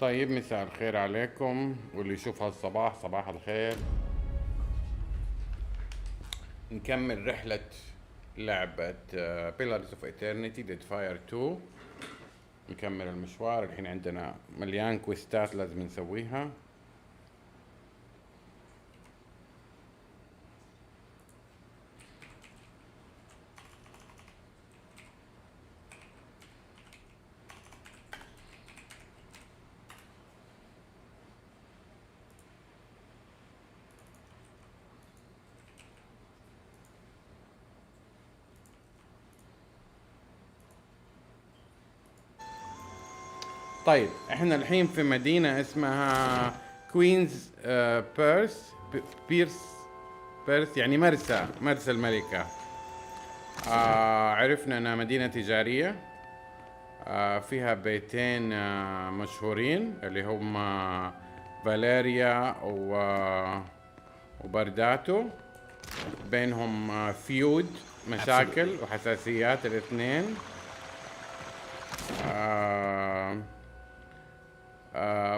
طيب مساء الخير عليكم، واللي يشوف هالصباح صباح الخير. نكمل رحلة لعبة Pillars of Eternity Deadfire 2. نكمل المشوار. الحين عندنا مليان كويستات لازم نسويها. طيب احنا الحين في مدينة اسمها كوينز بيرس يعني مرسى الملكة. عرفنا انها مدينة تجارية. فيها بيتين مشهورين اللي هم فاليريا وبارداتو. بينهم فيود، مشاكل وحساسيات الاثنين.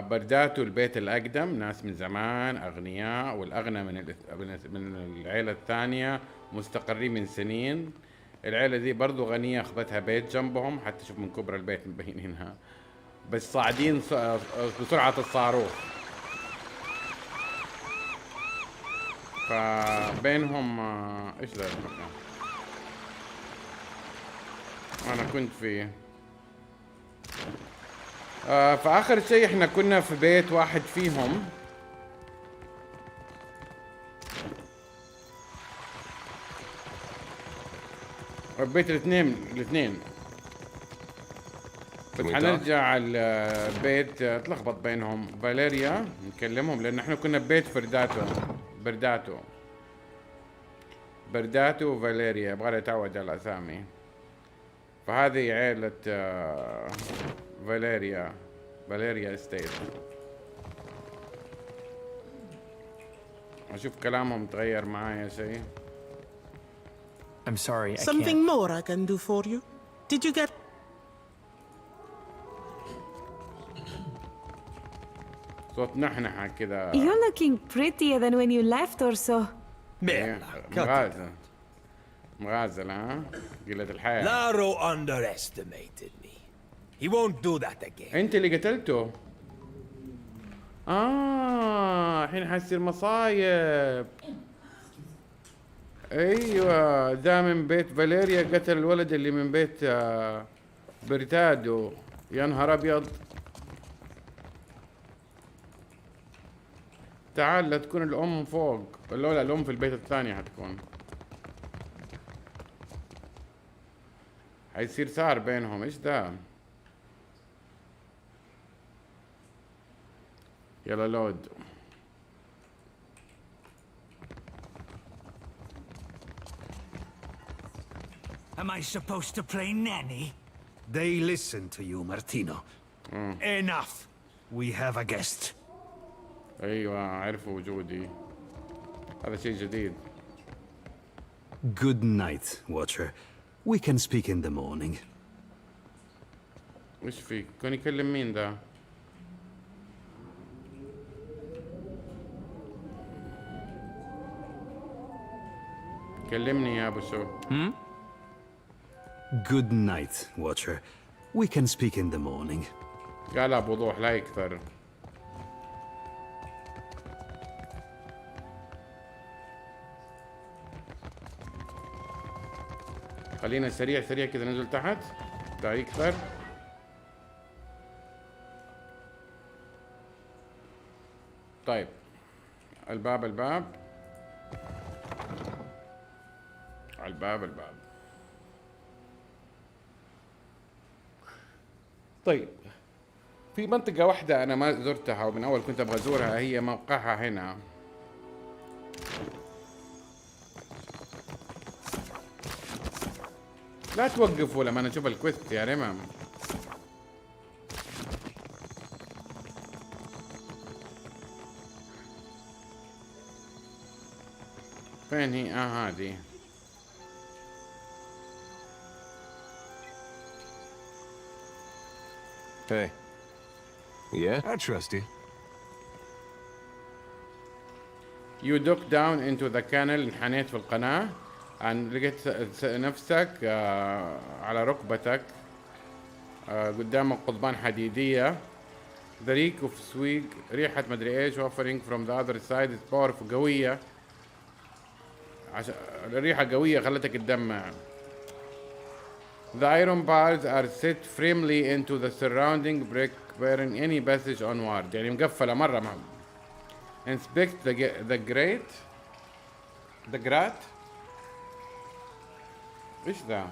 بارداتو البيت الأقدم، ناس من زمان أغنياء، والأغنى من العيلة الثانية مستقرين من سنين. العيلة دي برضو غنية، أخذتها بيت جنبهم، حتى شوف من كبر البيت مبينينها، بس صاعدين بسرعة الصاروخ. فبينهم إيش ذا المكان أنا كنت فيه. فآخر شيء احنا كنا في بيت واحد فيهم. بيت الاثنين بس حنرجع البيت تلخبط بينهم. فاليريا نكلمهم لأن احنا كنا ببيت برداتو وفاليريا. يبغى اتعود على الأسامي. فهذه عائلة فاليريا استيت. أشوف كلامهم تغير معايا شيء. I'm sorry, I Something can't. more I can do for you? Did you get... صوت نحنحة كذا. You're looking prettier than when you left or so. مغازل ها؟ قلة الحياة. Laro underestimated me. He won't do that again. انت اللي قتلته. الحين حيصير مصايب. ايوه، ذا من بيت فاليريا قتل الولد اللي من بيت برتادو. يا نهار ابيض. تعال، لا تكون الام فوق، لا الام في البيت الثاني حتكون. حيصير صار بينهم. ايش ذا؟ يلا لود. Am I supposed to play nanny? They listen to you, Martino. Enough. We have a guest. ايوه عرفوا وجودي. هذا شيء جديد. Good night, Watcher. We can speak in the morning. وش فيك؟ كان يكلم مين ذا؟ كلمني يا ابو شو. Good night, Watcher. We can speak in the morning. قالها بوضوح لا يكثر. خلينا سريع كذا ننزل تحت لا يكثر. طيب الباب طيب في منطقة واحدة أنا ما زرتها ومن أول كنت أبغى أزورها، هي موقعها هنا. لا توقفوا لما أنا أشوف الكويست يا رمم. فين هي؟ هذه. Hey. Yeah? I trust you. You dug down into the canal. انحنيت في القناة. لقيت نفسك على ركبتك قدامك قضبان حديدية. The reek of swig. ريحة مدري ايش. Offering from the other side is powerful. قوية. الريحة قوية خلتك تدمع. The iron bars are set firmly into the surrounding brick, barring any passage onward. يعني مقفلة مرة معهم. Inspect the grate. The grate. إيش ذا؟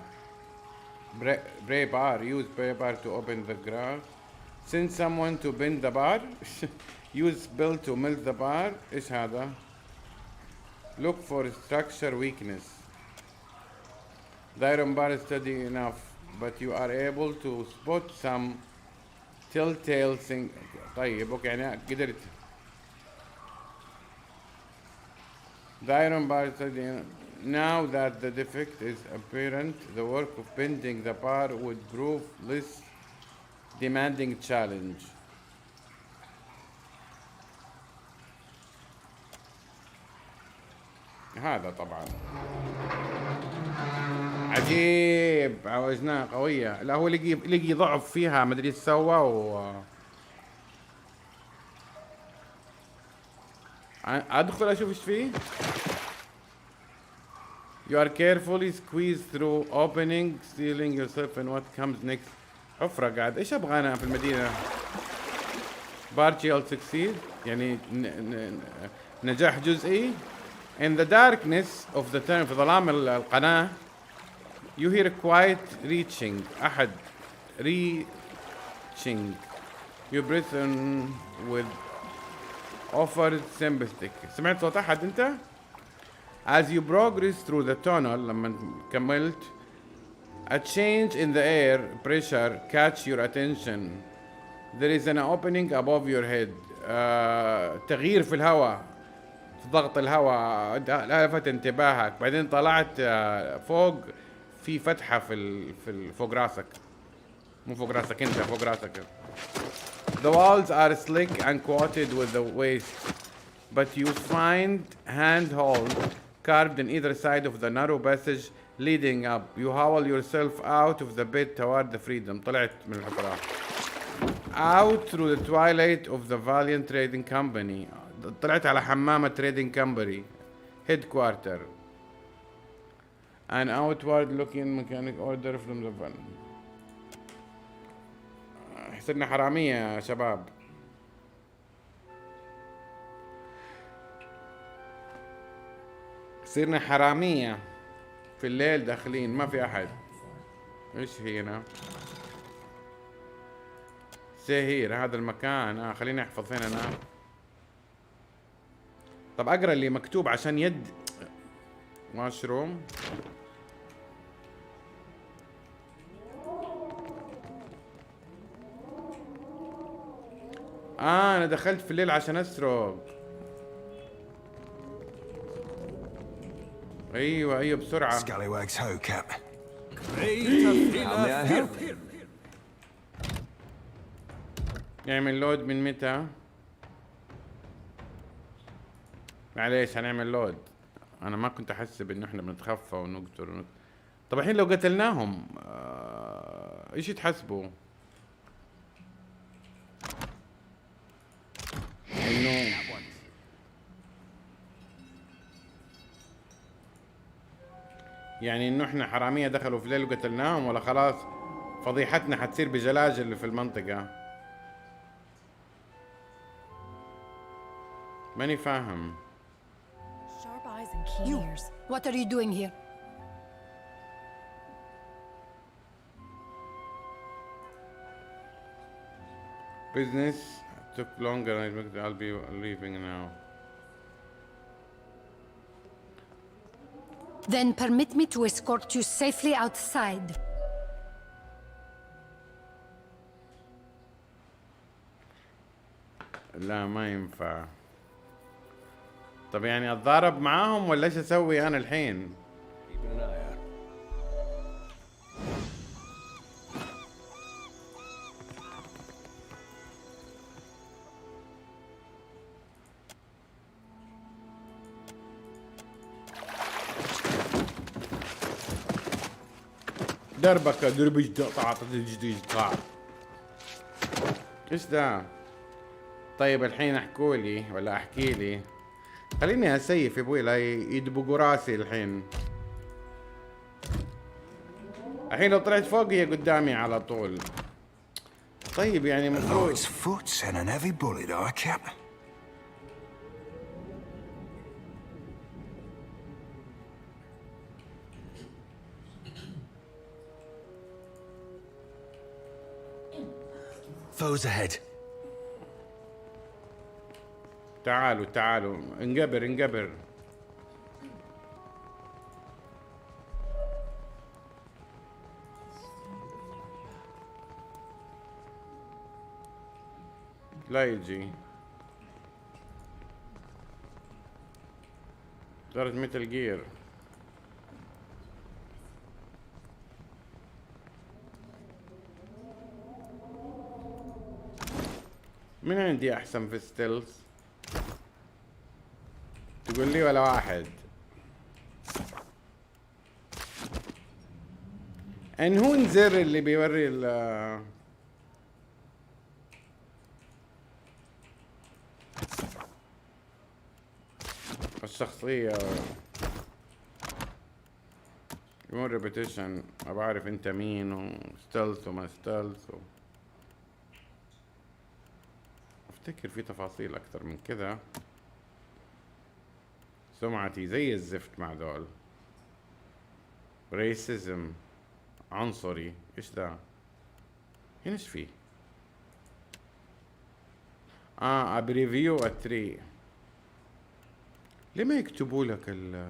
Bray bar. Use bray bar to open the grate. Send someone to bend the bar. Use spell to melt the bar. إيش هذا؟ Look for structure weakness. The iron bar is steady enough, but you are able to spot some telltale thing. طيب اوكي يعني قدرت. The iron bar is steady enough. Now that the defect is apparent, the work of bending the bar would prove less demanding challenge. هذا طبعا عجيب. عوجناه قوية. لا هو لقي ضعف فيها مدري ايش سوى ادخل اشوف ايش فيه. You are carefully squeezed through opening, stealing yourself in what comes next. حفرة قاعد. ايش ابغى انا في المدينة؟ partial succeed يعني نجاح جزئي. In the darkness of the tunnel. في ظلام القناة. You hear quiet reaching. أحد reaching. You breathe in with offered sympathetic. سمعت صوت أحد أنت؟ As you progress through the tunnel لما كملت a change in the air pressure catch your attention. There is an opening above your head. تغيير في الهواء. في ضغط الهواء لفت انتباهك. بعدين طلعت فوق في فتحة في فوق راسك. مو فوق راسك انت فوق راسك. The walls are slick and coated with the waste, but you find handholds carved on either side of the narrow passage leading up. You haul yourself out of the pit toward the freedom. طلعت من الحفرة. Out through the twilight of the Valiant Trading Company. طلعت على حمامة Trading Company headquarter. An outward looking mechanic order from the van. صرنا حرامية يا شباب. صرنا حرامية في الليل داخلين ما في أحد. إيش هنا؟ سهير هذا المكان. خليني أحفظ فين أنا. طب أقرأ اللي مكتوب عشان يد. ماشروم. أنا دخلت في الليل عشان أسرق. أيوة بسرعة. Scallywags ho, Cap. نعمل لود من متى؟ معليش هنعمل لود. أنا ما كنت أحسب إنه إحنا بنتخفى ونقتل طب الحين لو قتلناهم إيش يتحسبوا؟ إنه يعني إنه إحنا حرامية دخلوا في الليل وقتلناهم ولا خلاص فضيحتنا حتصير بجلاجل اللي في المنطقة؟ ماني فاهم. You, what are you doing here? Business took longer. I'll be leaving now. Then permit me to escort you safely outside. لا ما ينفع. طب يعني اتضارب معاهم ولا ايش اسوي انا الحين؟ دربك دربج قطعة جديد قاع. ايش ده؟ طيب الحين احكوا لي ولا احكي لي؟ خليني اسيف يا ابوي لا يدبقوا راسي الحين. الحين لو طلعت فوق هي قدامي على طول. طيب يعني المفروض Lord's foot and an heavy bullet, Cap. Foes ahead. تعالوا تعالوا انقبر انقبر. لا يجي. صارت مثل جير. من عندي احسن في ستيلز؟ تقول لي ولا واحد؟ ان هو الزر اللي بيوري الشخصية يكون ريبيتيشن. ابى اعرف انت مين وستيلز وما ستيلز افتكر في تفاصيل اكثر من كذا. سمعتي زي الزفت مع دول. ريسيزم عنصري. ايش ذا؟ هنا ايش فيه؟ ابريفيو التري. ليه ما يكتبوا لك انا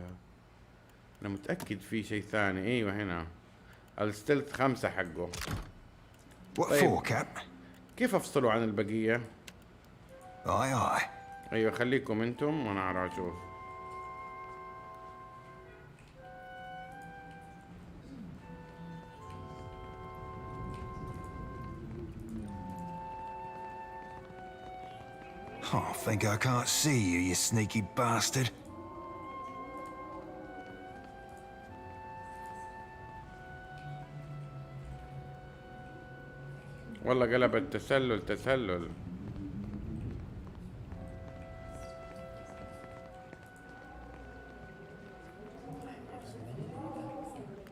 متأكد في شيء ثاني. ايوه هنا الستيلث 5 حقه. What طيب. for, Cap? كيف افصلوا عن البقية؟ Aye, aye. ايوه خليكم انتم وانا اروح اشوف. Oh, think I can't see you, you sneaky bastard. والله قلب التسلل تسلل.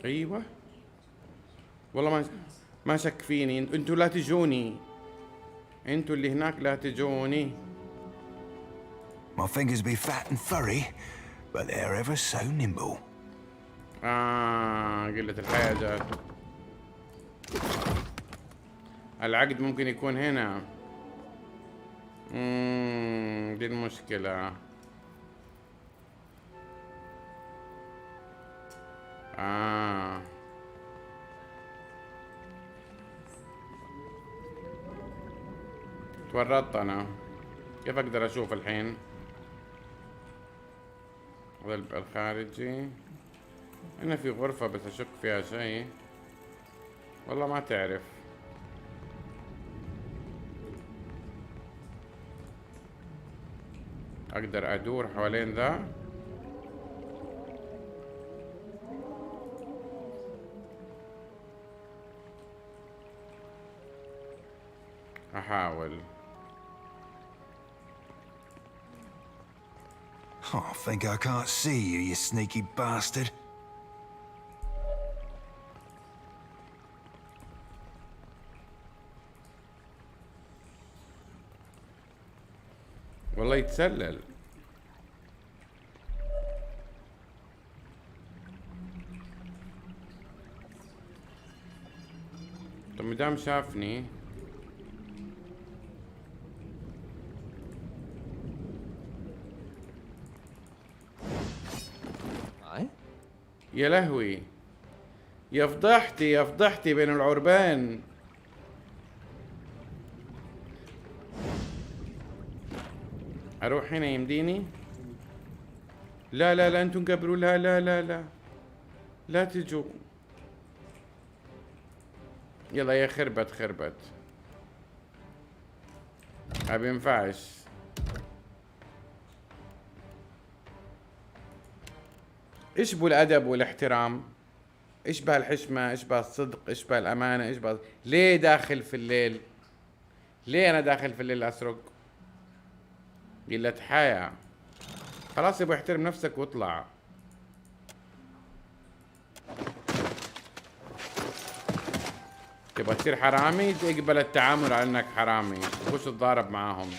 ايوه والله ما شك فيني. انتوا لا تجوني. انتوا اللي هناك لا تجوني. My fingers be fat and furry, but they're ever so nimble. قلة الحاجات. العقد ممكن يكون هنا. دي المشكلة. تورطت انا. كيف اقدر اشوف الحين؟ هذا الخارجي. هنا في غرفة بس اشك فيها شيء. والله ما تعرف. اقدر ادور حوالين ذا. احاول. Oh, think I can't see you, you sneaky bastard. والله يتسلل. طب مدام شافني يا لهوي. يا فضحتي يا فضحتي بين العربان. اروح هنا يمديني؟ لا لا لا انتم قبروا. لا لا لا لا لا تجوا. يلا يا خربت خربت. ما بينفعش. ايش بو الادب والاحترام؟ اشبه الحشمة، اشبه الصدق، اشبه الأمانة، اشبه. ليه داخل في الليل؟ ليه أنا داخل في الليل أسرق؟ قلة حياة. خلاص يبغى احترم نفسك واطلع. تبغى تصير حرامي؟ تقبل التعامل على انك حرامي، وخش تضارب معاهم.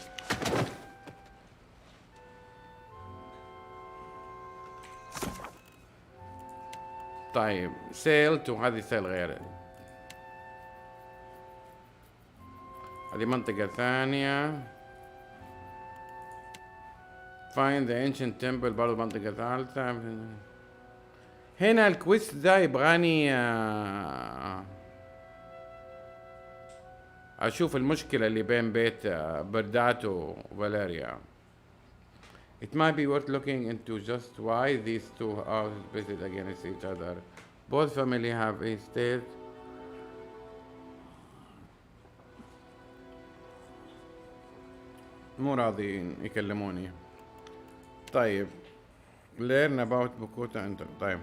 طيب سيلت، وهذه سيل غير. هذه منطقة ثانية. find the ancient temple برضه منطقة ثالثة. هنا الكويست ذا يبغاني أشوف المشكلة اللي بين بيت برداتو وفاليريا. It might be worth looking into just why these two houses pitted against each other. Both families have a state. مو راضيين يكلموني. طيب learn about Bukuta and طيب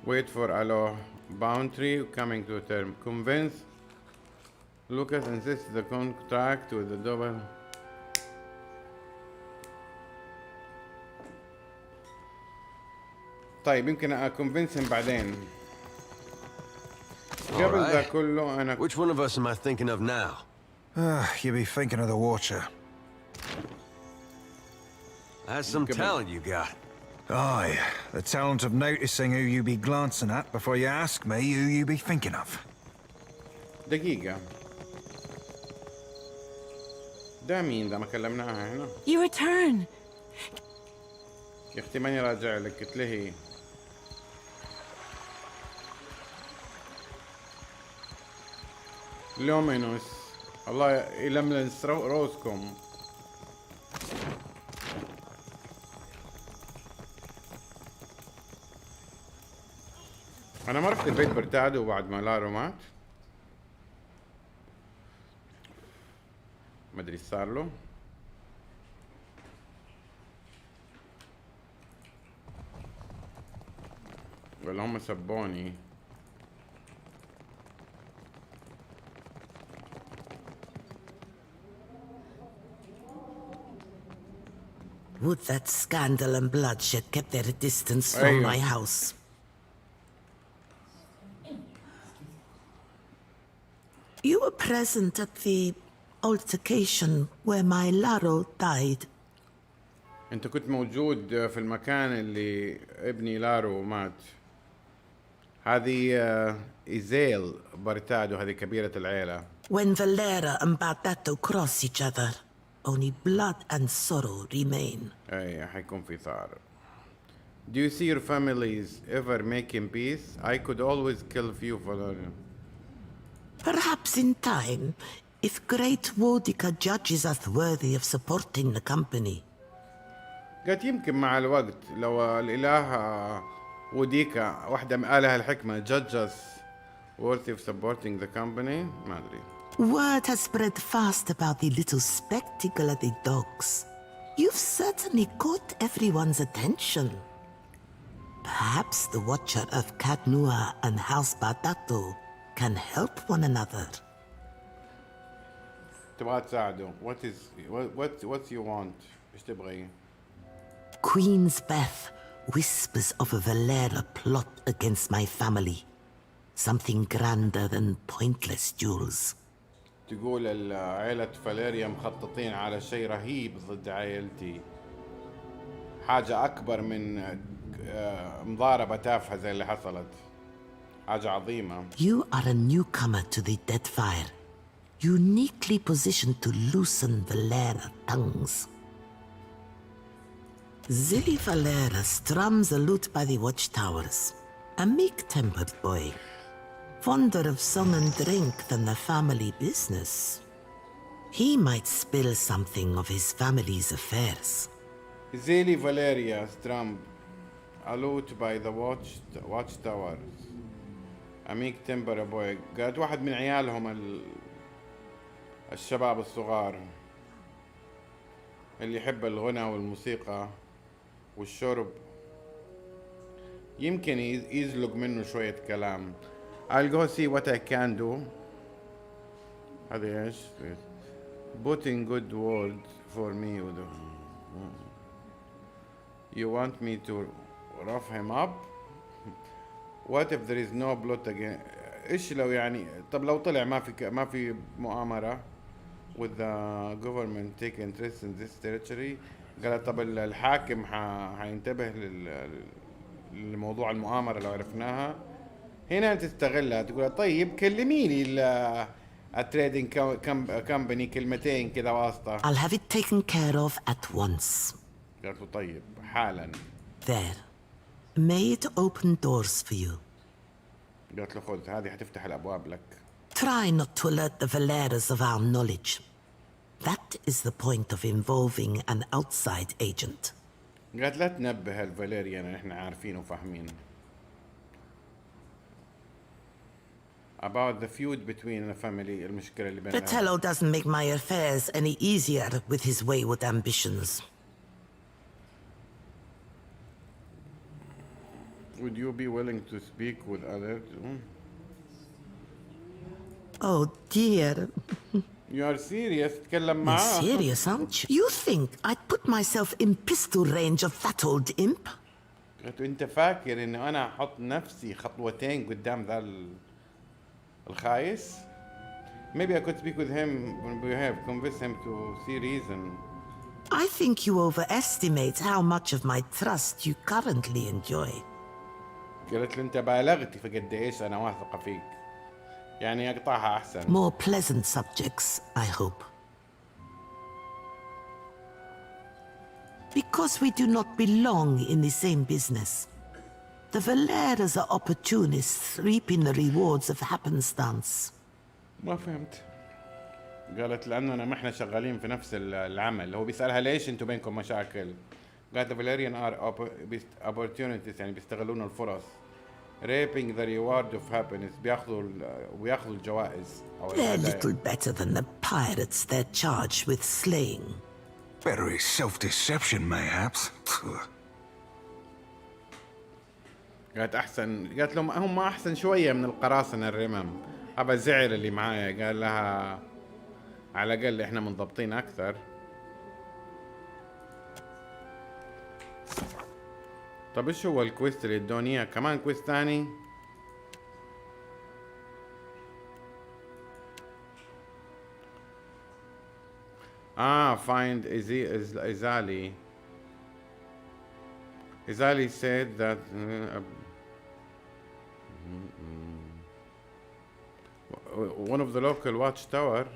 wait for allow boundary coming to term. Convince Lucas insists the contract with the double. طيب يمكن أكونفنسهم بعدين. قبل ذا كله أنا. Which one of us am I thinking of now? You be thinking of the Watcher. That's some talent you got. Aye, the talent of noticing who you be glancing at before you ask me who you be thinking of. دقيقة. ده مين ده ما كلمناها هنا؟ You return. يا اختي ماني راجع لك، قلت له هي. لومينوس الله يلملس روسكم. انا ما رحت البيت برتادو بعد ما لارو مات. ما ادري ايش صار له. ولا هم سبوني. Would that scandal and bloodshed kept their distance from my house. You were present at the altercation where my Laro died. انت كنت موجود في المكان اللي ابني لارو مات. هذه ezzail bardatto، هذه كبيرة العيلة. When Valera and Bardatto cross each other, only blood and sorrow remain. اي حيكون في ثار. Do you see your families ever making peace? I could always kill few Valerian. Perhaps in time, if great Wodika judges us worthy of supporting the company. قالت يمكن مع الوقت لو الإله وديكا واحدة من آلهة الحكمة judges worthy of supporting the company. ما أدري. Word has spread fast about the little spectacle at the docks. You've certainly caught everyone's attention. Perhaps the Watcher of Cadnua and House Bardatto can help one another. تبغى تساعده. What you want؟ إيش تبغي؟ Queen's Beth whispers of a Valera plot against my family. Something grander than pointless duels. تقول العائلة فاليريا مخططين على شيء رهيب ضد عائلتي. حاجة أكبر من مضاربة تافهة زي اللي حصلت. حاجة عظيمة. You are a newcomer to the Deadfire, uniquely positioned to loosen Valera tongues. Zilli Valera strums a lute by the watchtowers, a meek-tempered boy, fonder of song and drink than the family business. He might spill something of his family's affairs. Zilli Valeria strummed a lute by the watchtowers. A meek-tempered boy. قالت واحد من عيالهم الشباب الصغار اللي يحب الغنى والموسيقى والشرب. يمكن يزلق منه شوية كلام. I'll go see what I can do. هذا ايش؟ Putting good words for me. You want me to rough him up? What if there is no plot again? ايش لو يعني، طب لو طلع ما في مؤامرة with the government take interest in this territory. قال طب الحاكم حينتبه لموضوع المؤامرة لو عرفناها. هنا تستغلها تقول طيب كلميني التريدنج كمباني كلمتين كذا واسطة. I'll have it taken care of at once. قالت له طيب حالا. There. May it open doors for you. قالت له خذ هذه حتفتح الأبواب لك. Try not to alert the Valeras of our knowledge. That is the point of involving an outside agent. قالت لا تنبه الفاليريان اللي احنا عارفين وفاهمين. About the feud between the family, المشكلة اللي بيننا. Atello doesn't make my affairs any easier with his wayward ambitions. Would you be willing to speak with others? Oh dear. You are serious? تتكلم You're معاه. serious, aren't you? You think I'd put myself in pistol range of that old imp? قلت له انت فاكر انه انا احط نفسي خطوتين قدام ذا الخايس؟ Maybe I could speak with him when we have convince him to see reason. I think you overestimate how much of my trust you currently enjoy. قالت له انت بالغتي في قد ايش انا واثقة فيك. يعني اقطعها احسن. More pleasant subjects, I hope. Because we do not belong in the same business. The Valeras are opportunists reaping the rewards of happenstance. ما فهمت. قالت لأننا ما احنا شغالين في نفس العمل. هو بيسألها ليش انتوا بينكم مشاكل؟ قالت the Valerian are opportunities يعني بيستغلون الفرص. Reaping the reward of happiness بياخذوا الجوائز أو They're الهدايا. little better than the pirates they're charged with slaying. Better is self-deception, mayhaps. قالت أحسن، قالت لهم هم أحسن شوية من القراصنة الرمم. أبا زعل اللي معايا، قال لها على الأقل إحنا منضبطين أكثر. طب إيش هو الكويست اللي ادوني كمان كويست ثاني؟ find ezzail. Ezzail said that one of the local watchtower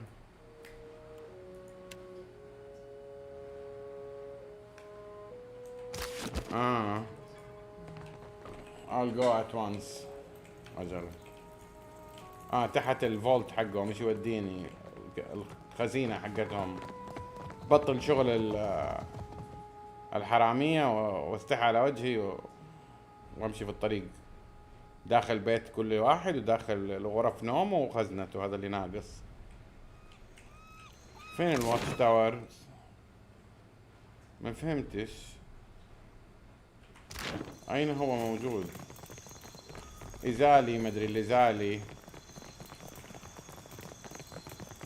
I'll go at once. أجل. تحت الفولت حقهم مش يوديني الخزينة حقتهم. بطل شغل الحرامية واستحى على وجهي وامشي في الطريق داخل بيت كل واحد وداخل غرف نومه وخزنته. هذا اللي ناقص. فين الواتش تاور؟ ما فهمتش اين هو موجود. ازالي مدري اللي زالي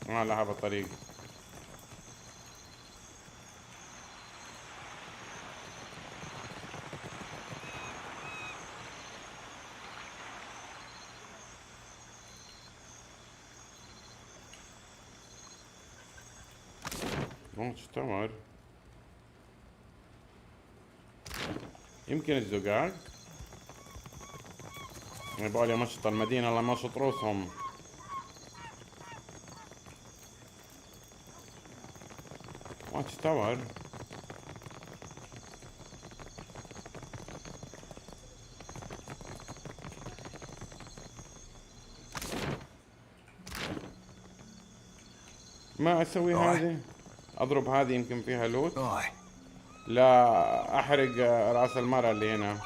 ما لها بالطريق. واتش تاور يمكن الزقاق يبغالي مشط المدينة. الله مشط روسهم. واتش تاور ما اسوي هذه؟ اضرب هذه يمكن فيها لوت. لا احرق راس المرأة اللي هنا.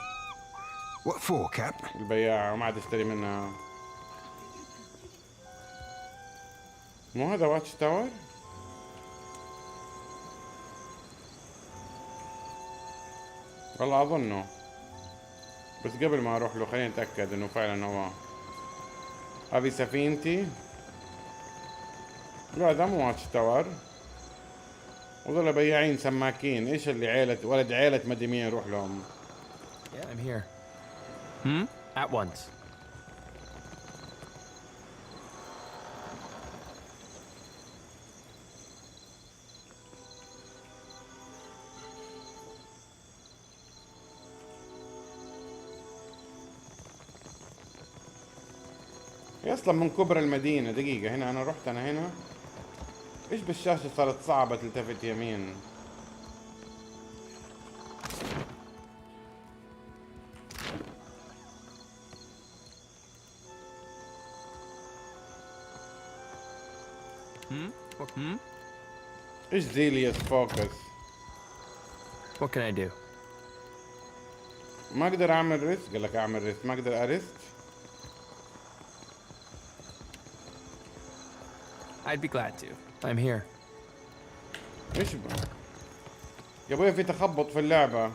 What for, Cap? البياع وما عاد اشتري منها. مو هذا واتش تاور؟ والله اظنه بس قبل ما اروح له خليني اتاكد انه فعلا هو. هذه سفينتي. لا ده مو واتش تاور. وظل بياعين سماكين. ايش اللي عيلة ولد عيلة مدري مين يروح لهم. Yeah, I'm here. At once. هي اصلا من كبر المدينة. دقيقة هنا انا رحت انا هنا. ايش بالشاشة صارت صعبة تلتفت يمين. ايش زيليوس فوكس. What can I do? ما اقدر اعمل ريست. قال لك اعمل ريست. ما اقدر ارست. I'd be glad to. I'm here. ايش يا ابويا في تخبط في اللعبة.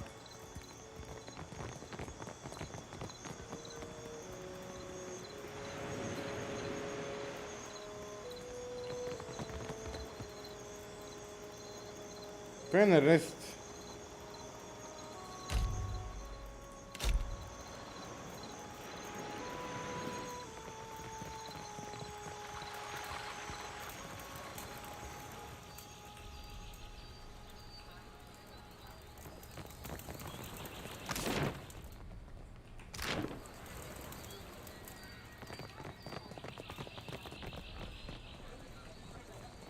فين الريست؟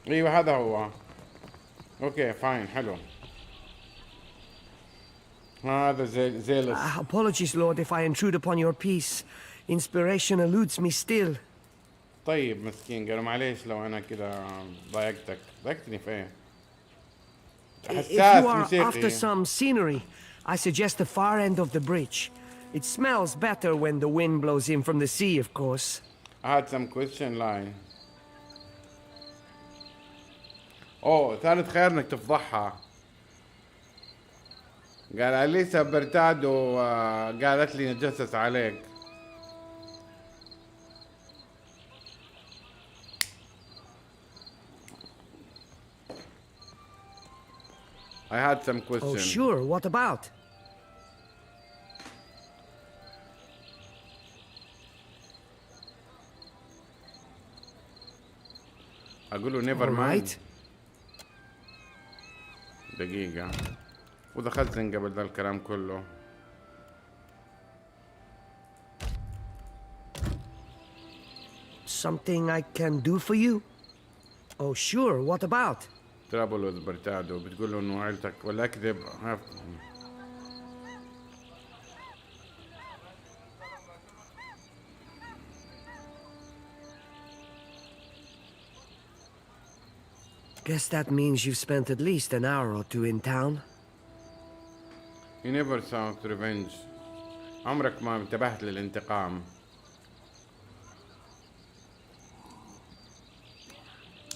ايوه هذا هو. اوكي فاين حلو. هذا زيلس. Apologies, Lord, if I intrude upon your peace. Inspiration eludes me still. طيب مسكين. قالوا معليش لو انا كده ضايقتني في ايه. If حساس you are after موسيقي. some scenery, I suggest the far end of the bridge. It smells better when the wind blows in from the sea, of course. I had some question line. اوه ثالث خير انك تفضحها. قال أليسا برتادو قالت لي نتجسس عليك. I had some question. Oh, sure. What about? أقول له never mind. دقيقة. ودخلت قبل ذا الكلام كله. Something I can do for you? Oh, sure. What about? ترابل وذ برتادو. بتقول له انه عيلتك ولا اكذب. Guess that means you've spent at least an hour or two in town. You never sought revenge. عمرك ما انتبهت للانتقام.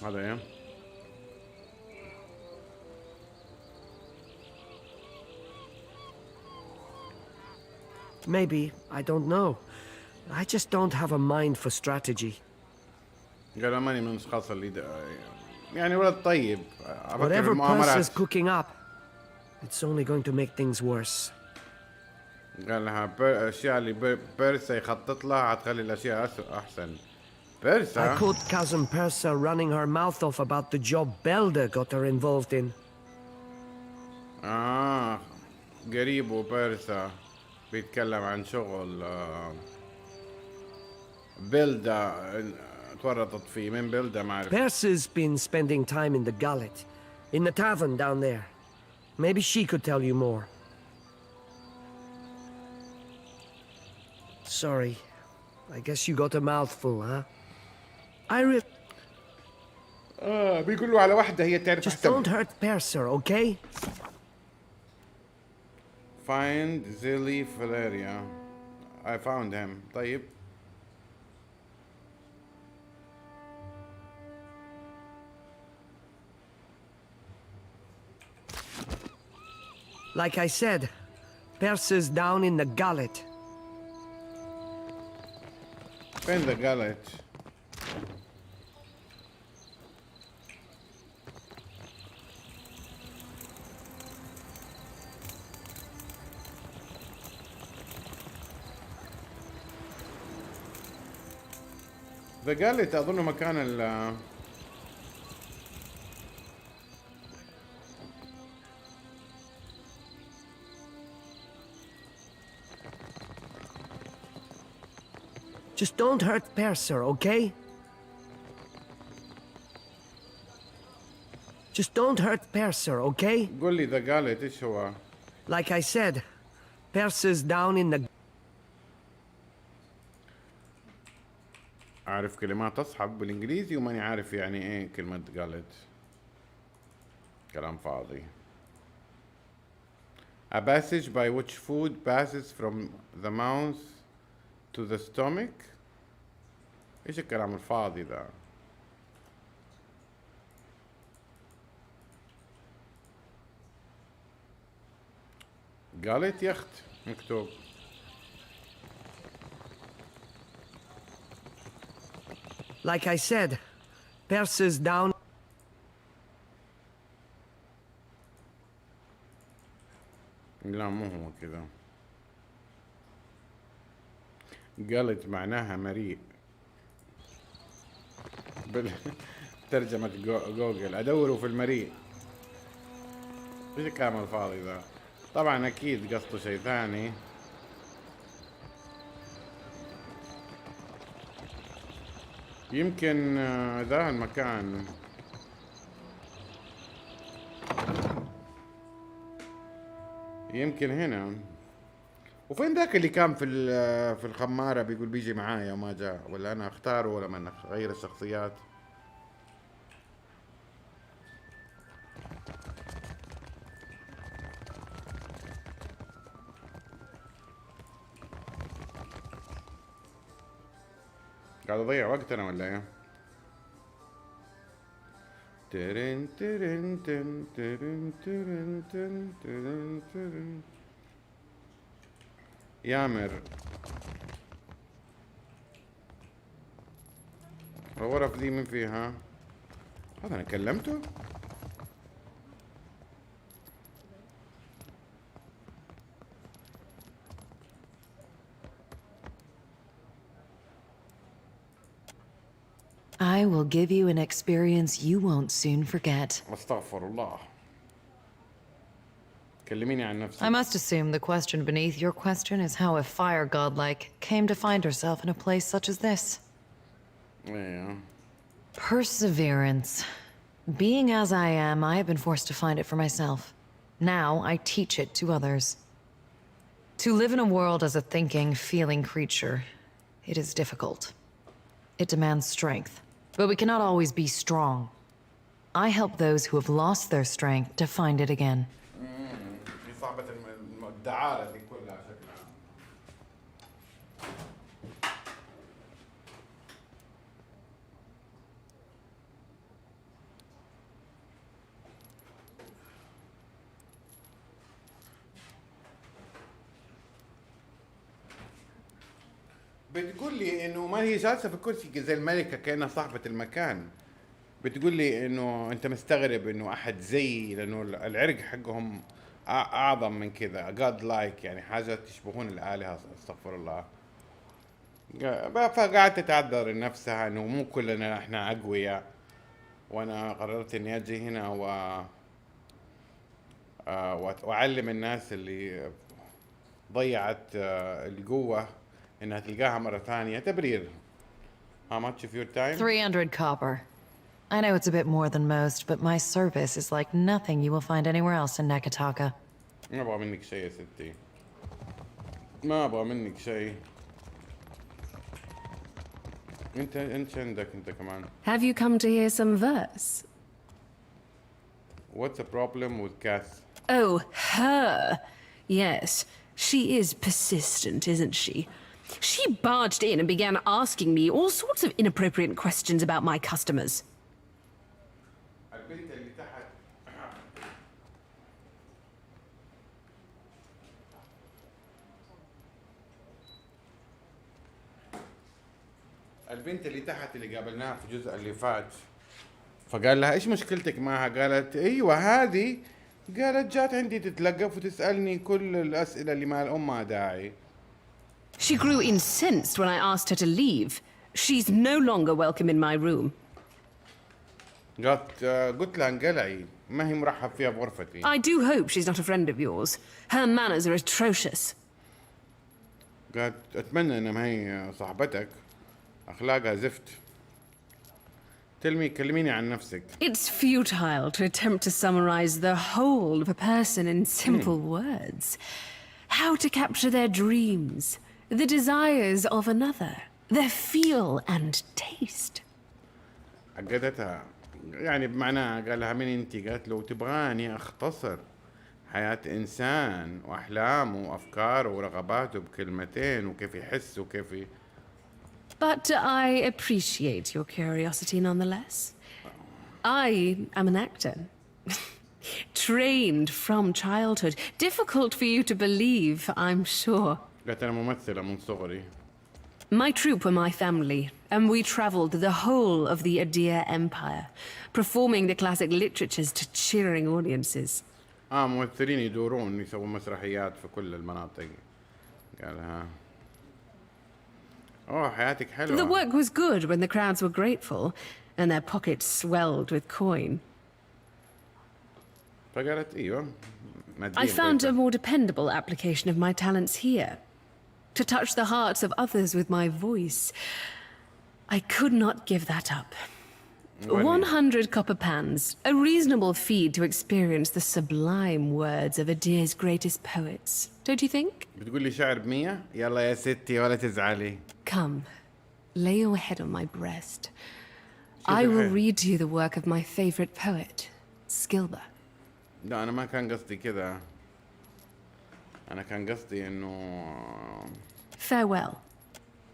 هذا ايه؟ Maybe. I don't know. I just don't have a mind for strategy. قالوا ماني من الاشخاص اللي يعني ولد طيب. Whatever Percy is cooking up, it's only going to make things worse. قال لها الاشياء اللي بيرسا يخطط لها حتخلي الاشياء احسن. بيرسا. I caught cousin Persa running her mouth off about the job Belda got her involved in. قريبه بيرسا بيتكلم عن شغل بيلدا تورطت فيه. من بيلدا ما اعرف. Persa's been spending time in the gullet, in the tavern down there. Maybe she could tell you more. Sorry. I guess you got a mouthful, huh? بيقول له على واحدة هي تعرف Just أحسن. don't hurt Persa, okay? Find Zilly Valeria. I found him. طيب. Like I said, Persa's down in the gullet. فين ذا جالت؟ ذا جالت اظن مكان ال Just don't hurt Perser, okay? Just don't hurt Perser, okay? قول لي ذا جالت ايش هو؟ Like I said, Perser's down in the... أعرف كلمات أصحاب بالإنجليزي وماني عارف يعني إيه كلمة قالت. كلام فاضي. A passage by which food passes from the mouth to the stomach. إيش الكلام الفاضي ذا؟ قالت يخت مكتوب. Like I said, Perser's down... لا مو هو كذا. قالت معناها مريء. ترجمة جوجل أدوروا في المريء. ايش الكلام الفاضي ذا؟ طبعا أكيد قصده شيء ثاني. يمكن ذا المكان يمكن هنا. وفين ذاك اللي كان في الخمارة بيقول بيجي معايا وما جاء؟ ولا أنا أختاره ولا ما أغير الشخصيات؟ قاعد أضيع وقت أنا ولا إيه؟ ترن ترن ترن ترن ترن ترن ترن ترن. يامر الغرف دي من فيها؟ هذا أنا كلمته؟ I will give you an experience you won't soon forget. أستغفر الله. كلميني عن نفسك. I must assume the question beneath your question is how a fire godlike came to find herself in a place such as this. Yeah. Perseverance. Being as I am, I have been forced to find it for myself. Now I teach it to others. To live in a world as a thinking, feeling creature, it is difficult. It demands strength, but we cannot always be strong. I help those who have lost their strength to find it again. صعبة الدعارة دي كلها شكلها. بتقول لي انه ما هي جالسه في الكرسي زي الملكه كانها صاحبه المكان. بتقول لي انه انت مستغرب انه احد زي، لانه العرق حقهم اعظم من كذا، God like، يعني حاجه تشبهون الالهه. استغفر الله. فقعدت تعذر نفسها انه مو كلنا احنا اقوياء، وانا قررت اني اجي هنا واعلم الناس اللي ضيعت القوه انها تلقاها مره ثانيه. تبرير. How much of your time? 300 copper. I know it's a bit more than most, but my service is like nothing you will find anywhere else in Nekataka. ما ابغى منك شيء يا ستي. ما ابغى منك شيء. انت عندك انت كمان. Have you come to hear some verse? What's the problem with Cass? Oh, her. Yes, she is persistent, isn't she? She barged in and began asking me all sorts of inappropriate questions about my customers. البنت اللي تحت البنت اللي تحت اللي قابلناها في الجزء اللي فات، فقال لها ايش مشكلتك معها؟ قالت ايوه هذه، قالت جات عندي تتلقف وتسألني كل الأسئلة اللي ما لها داعي. She grew incensed when I asked her to leave. She's no longer welcome in my room. قلت لها انقلعي، ما هي مرحب فيها بغرفتي. I do hope she's not a friend of yours. Her manners are atrocious. قالت اتمنى انها ما هي صاحبتك، اخلاقها زفت. كلميني عن نفسك. It's futile to attempt to summarize the whole of a person in simple words. How to capture their dreams, the desires of another, their feel and taste. عقدتها يعني بمعناها، قال لها من انت؟ قالت له تبغاني اختصر حياة انسان واحلامه وافكاره ورغباته بكلمتين وكيف يحس وكيف But I appreciate your curiosity nonetheless. I am an actor. Trained from childhood. Difficult for you to believe, I'm sure. قالت انا ممثلة من صغري. My troupe were my family, and we traveled the whole of the Adir Empire, performing the classic literatures to cheering audiences. ممثلين يدورون يسوون مسرحيات في كل المناطق. قالها حياتك حلوة. The work was good when the crowds were grateful, and their pockets swelled with coin. فقالت ايوه. I found a more dependable application of my talents here. To touch the hearts of others with my voice. I could not give that up. 100 copper pans, a reasonable fee to experience the sublime words of Adir's greatest poets, don't you think? بتقولي شعر ب100؟ يلا يا ستي ولا تزعلي. Come, lay your head on my breast. I will read to you the work of my favorite poet, Skilba. لا أنا ما كان قصدي كذا. أنا كان قصدي إنه Farewell.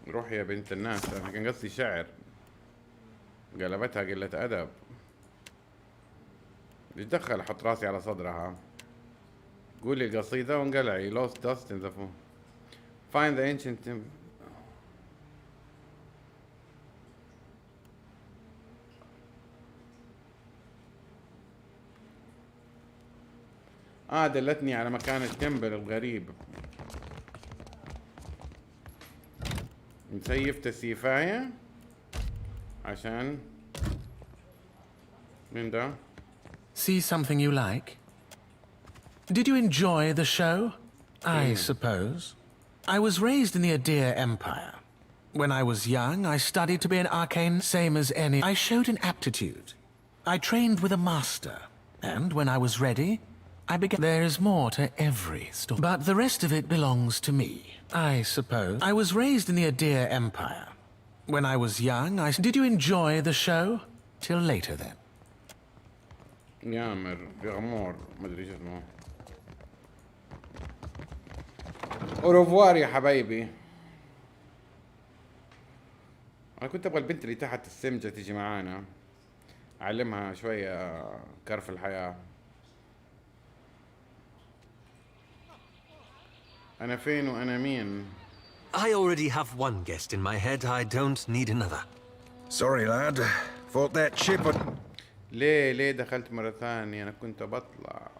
روحي يا بنت الناس، أنا كان قصدي شعر. قلبتها قلة أدب. ايش دخل أحط راسي على صدرها؟ قولي القصيدة وانقلعي. Lost dust in the phone. Find the ancient temple. دلتني على مكان التمبل الغريب. نسيف تسيفاية عشان من ده. See something you like? Did you enjoy the show? I suppose. I was raised in the Adir Empire. When I was young, I studied to be an arcane, same as any. I showed an aptitude. I trained with a master. And when I was ready, I began. There is more to every story. But the rest of it belongs to me, I suppose. I was raised in the Adir Empire. When I was young, Did you enjoy the show? Till later then. يامر غمور ما ادري شو اسمه. اوروفوار يا حبايبي. انا كنت ابغى البنت اللي تحت السمجة تيجي معانا اعلمها شوية كرف الحياة. أنا فين وأنا مين؟ I already have one guest in my head. I don't need another. Sorry, lad. Thought that ship would... ليه دخلت مرة ثانية؟ أنا كنت بطلع.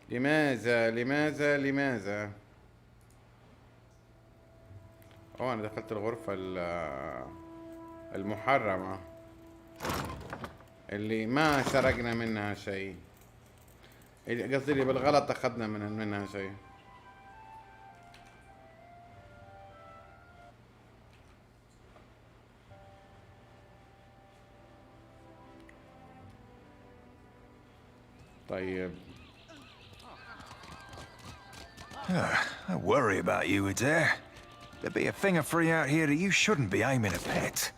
لماذا؟ أنا دخلت الغرفة المحرمة اللي ما سرقنا منها شيء. قصدي اللي بالغلط أخذنا منها شيء. طيب. I worry about you, Adair. There'd be a thing of free out here that you shouldn't be aiming at pets.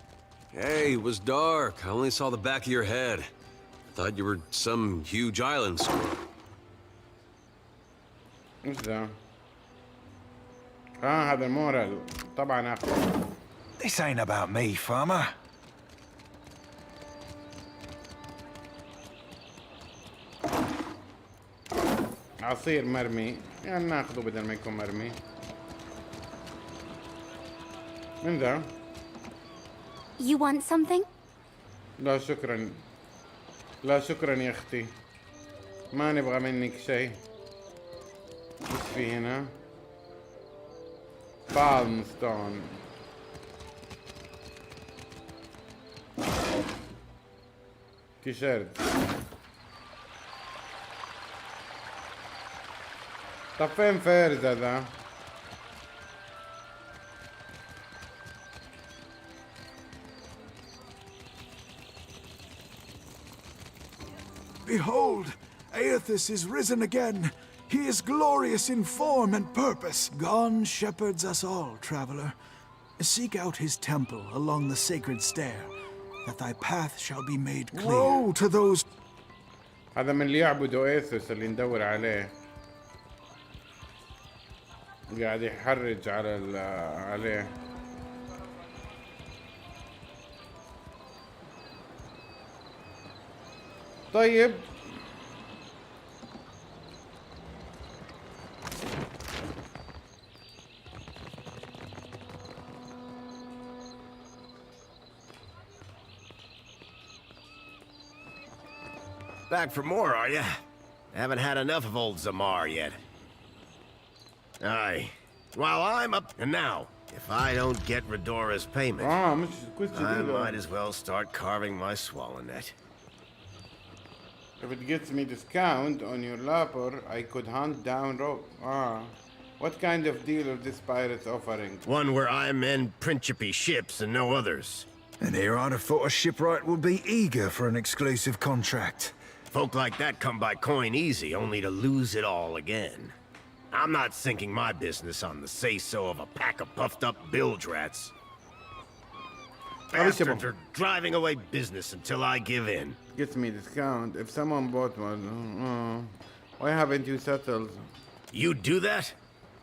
Hey, it was dark. I only saw the back of your head. I thought you were some huge island squirrel. ايش ذا؟ هذا المورال طبعا اخذه. This ain't about me, farmer. عصير مرمي، يعني ناخذه بدل ما يكون مرمي. من ذا؟ You want something? لا شكرا. لا شكرا يا اختي. ما نبغى منك شيء. ايش في هنا؟ بالم ستون. تيشيرت. طب فين فارس هذا؟ Behold, Aethys is risen again. He is glorious in form and purpose. Gone shepherds us all, traveler. Seek out his temple along the sacred stair, that thy path shall be made clear. Woe to those... هذا من اللي يعبدوا ايثوس اللي ندور عليه. قاعد يحرج عليه. طيب Back for more, are ya? Haven't had enough of old Zamar yet. Aye. While I'm up... And now, if I don't get Radora's payment, I might as well start carving my swallow-net. If it gets me discount on your labor, I could hunt down rope. What kind of deal are this pirates offering? One where I mend Principe ships and no others. And here I'd have thought a shipwright would be eager for an exclusive contract. Folk like that come by coin easy, only to lose it all again. I'm not sinking my business on the say-so of a pack of puffed-up bilge rats. Bastards are driving away business until I give in. Gets me discount. If someone bought one, why haven't you settled? You do that?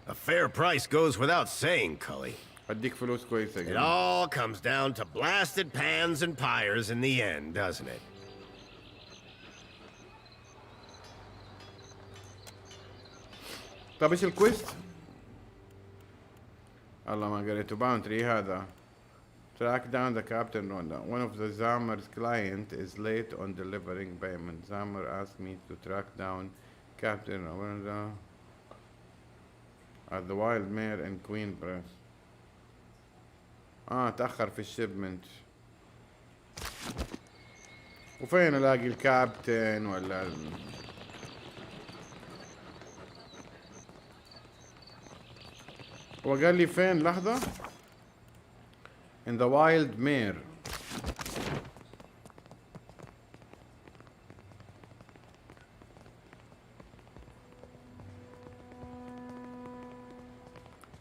A fair price goes without saying, Cully. أديك فلوس كويسة. It all comes down to blasted pans and pyres in the end, doesn't it? طب ايش الكويست؟ الله ما قريته. باونتري هذا. Track down the captain. One of the Zamar's client is late on delivering payment. Zamar asked me to track down Captain at the Wild Mare and Queen Press. تأخر في الشيبمنت. وفين الاقي الكابتن ولا هو قال لي فين؟ لحظة. In the Wild Mare.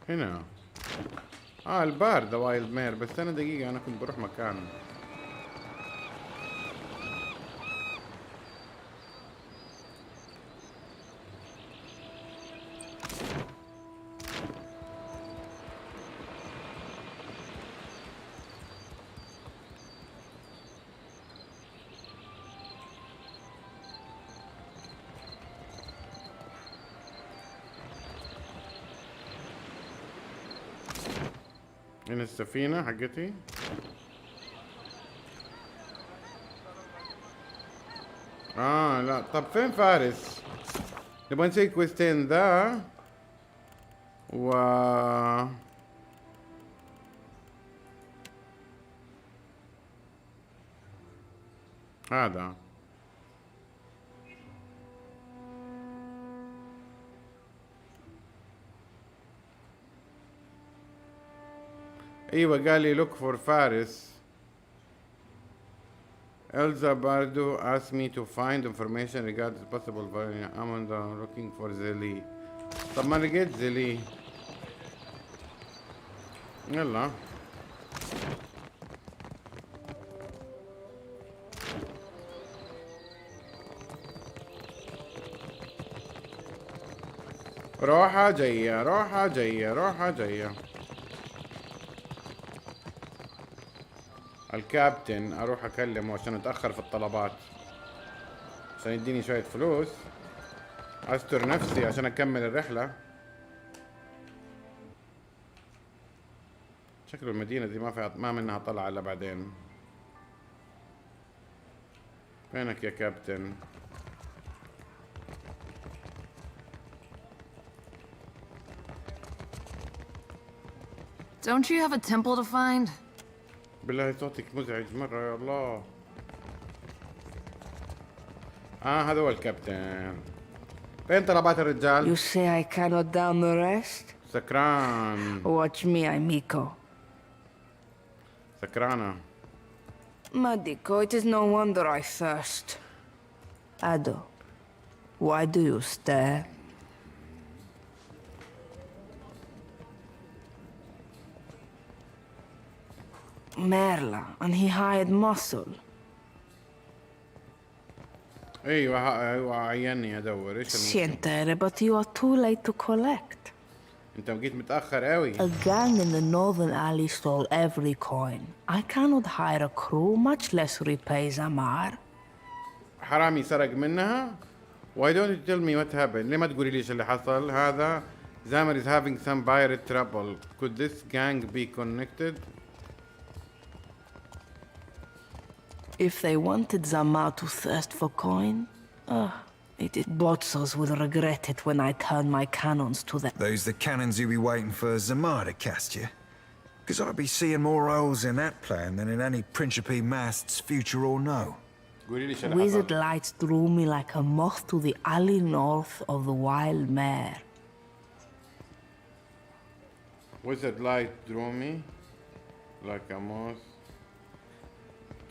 هنا. البار The Wild Mare. بس أنا دقيقة، أنا كنت بروح مكان. هنا السفينة حقتي. لا طب فين فارس؟ نبغى نسوي كويستين ذا هذا. ايوه قال لي look for فارس. Elsa Bardo asked me to find information regarding possible variant. I'm looking for زيلي. طب ما لقيت زيلي. يلا. روحة جاية روحة جاية روحة جاية. الكابتن اروح اكلمه عشان اتاخر في الطلبات، عشان يديني شويه فلوس استر نفسي عشان اكمل الرحله. شكل المدينة دي ما منها طلعة الا بعدين. فينك يا كابتن؟ Don't you have a temple to find? بالله صوتك مزعج مرة يا الله. هذا هو الكابتن. فين طلبات الرجال؟ You say I cannot down the rest? سكران. Watch me, amico. سكرانة. Madico, it is no wonder I thirst. Ado, why do you stare? Merla, and he hired muscle. ايوه عيني ادور ايش Sientere, but you are too late to collect. انت جيت متأخر قوي. A gang in the northern alley stole every coin. I cannot hire a crew, much less repay Zamar. حرامي سرق منها. Why don't you tell me what happened? ليه ما تقولي ليش اللي حصل؟ هذا Zamar is having some pirate trouble. Could this gang be connected? If they wanted Zamar to thirst for coin, Botzos will regret it when I turn my cannons to them. Those the cannons you be waiting for Zamar to cast you? Because I'd be seeing more holes in that plan than in any Principe mast's future or no. Wizard lights drew me like a moth to the alley north of the wild mare. Wizard light drew me like a moth.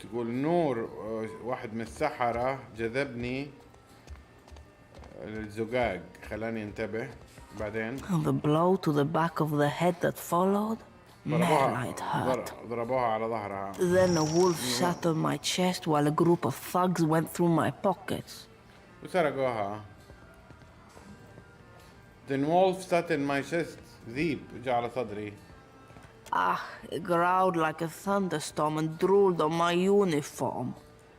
تقول نور واحد من السحرة جذبني للزقاق خلاني انتبه. بعدين The blow to the back of the head that followed, it hurt. ضربوها على ظهرها. Then a wolf sat on my chest while a group of thugs went through my pockets. وسرقوها. Then wolf sat in my chest. ذيب جاء على صدري. It growled like a thunderstorm and drooled on my uniform.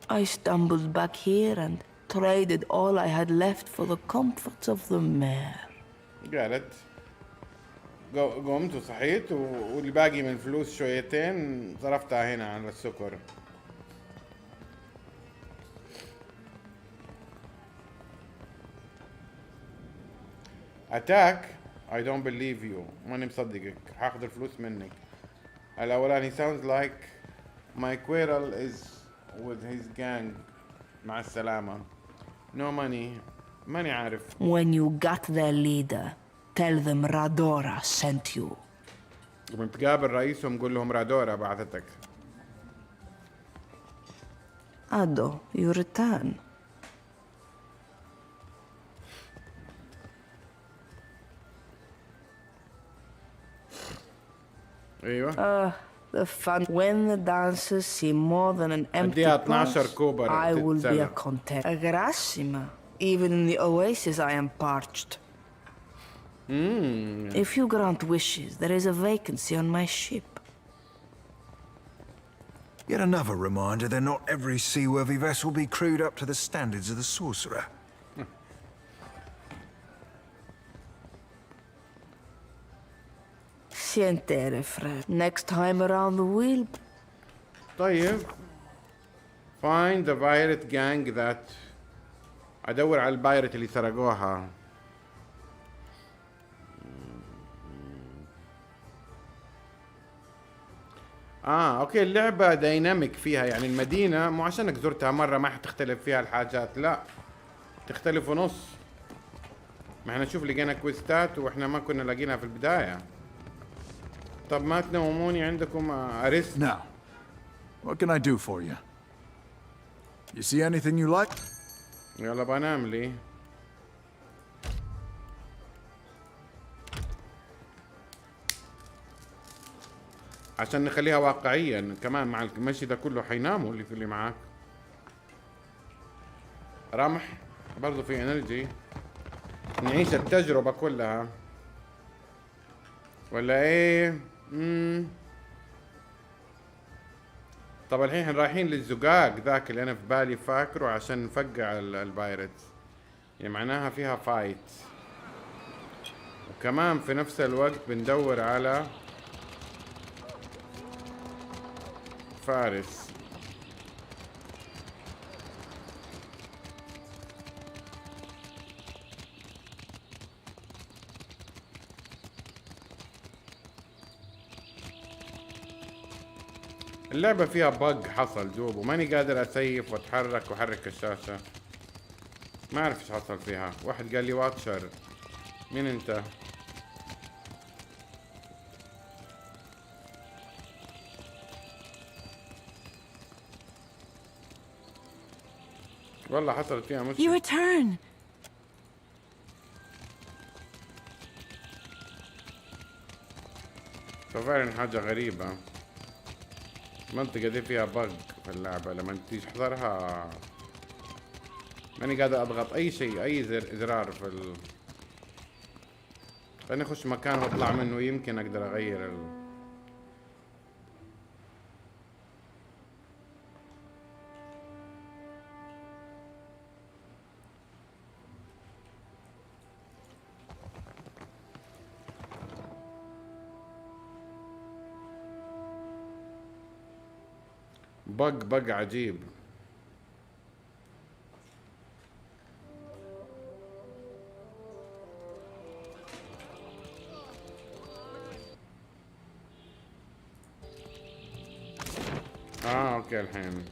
I stumbled back here and traded all I had left for the comforts of the mare. قالت قمت وصحيت واللي باقي من فلوس شويتين صرفتها هنا على السكر. Attack. I don't believe you. ماني مصدقك. هاخذ الفلوس منك. الأولاني sounds like my quarrel is with his gang. مع السلامة. No money. ماني عارف. When you got their leader, tell them Radoa sent you. وبنتقابل رئيسهم قول لهم رادورا بعثتك. Ado, you return. ايوه. The fun. When the dancers see more than an empty pulse, I will be a content. Grassima. Even in the oasis I am parched. If you grant wishes, there is a vacancy on my ship. Yet another reminder that not every seaworthy vessel be crewed up to the standards of the sorcerer. Sientere, Fred. Next time around the wheel. طيب. Find the pirate gang that. أدور على البايرت اللي سرقوها. اوكي اللعبة دايناميك فيها يعني المدينة مو عشانك زرتها مرة ما حتختلف فيها الحاجات لا تختلف ونص. ما احنا نشوف لقينا كويستات واحنا ما كنا لاقينها في البداية. طب ما تنوموني عندكم ارست. Now, what can I do for you? You see anything you like? يلا بنام لي. عشان نخليها واقعيا كمان مع المشي ده كله حيناموا اللي معاك. رمح برضو في انرجي نعيش التجربة كلها ولا ايه؟ طب الحين احنا رايحين للزقاق ذاك اللي انا في بالي فاكره عشان نفقع البايرتس يعني معناها فيها فايت وكمان في نفس الوقت بندور على فارس. اللعبة فيها بق حصل جوب وماني قادر اسيف واتحرك واحرك الشاشة. ما اعرف ايش حصل فيها. واحد قال لي واتشر. مين انت؟ والله حصلت فيها مشكلة. You return. فعلا حاجة غريبة. المنطقة دي فيها بق في اللعبة. لما تيجي تحضرها ماني قادر اضغط اي شيء، اي زرار في خليني اخش مكان واطلع منه يمكن اقدر اغير بق عجيب. اوكي الحين.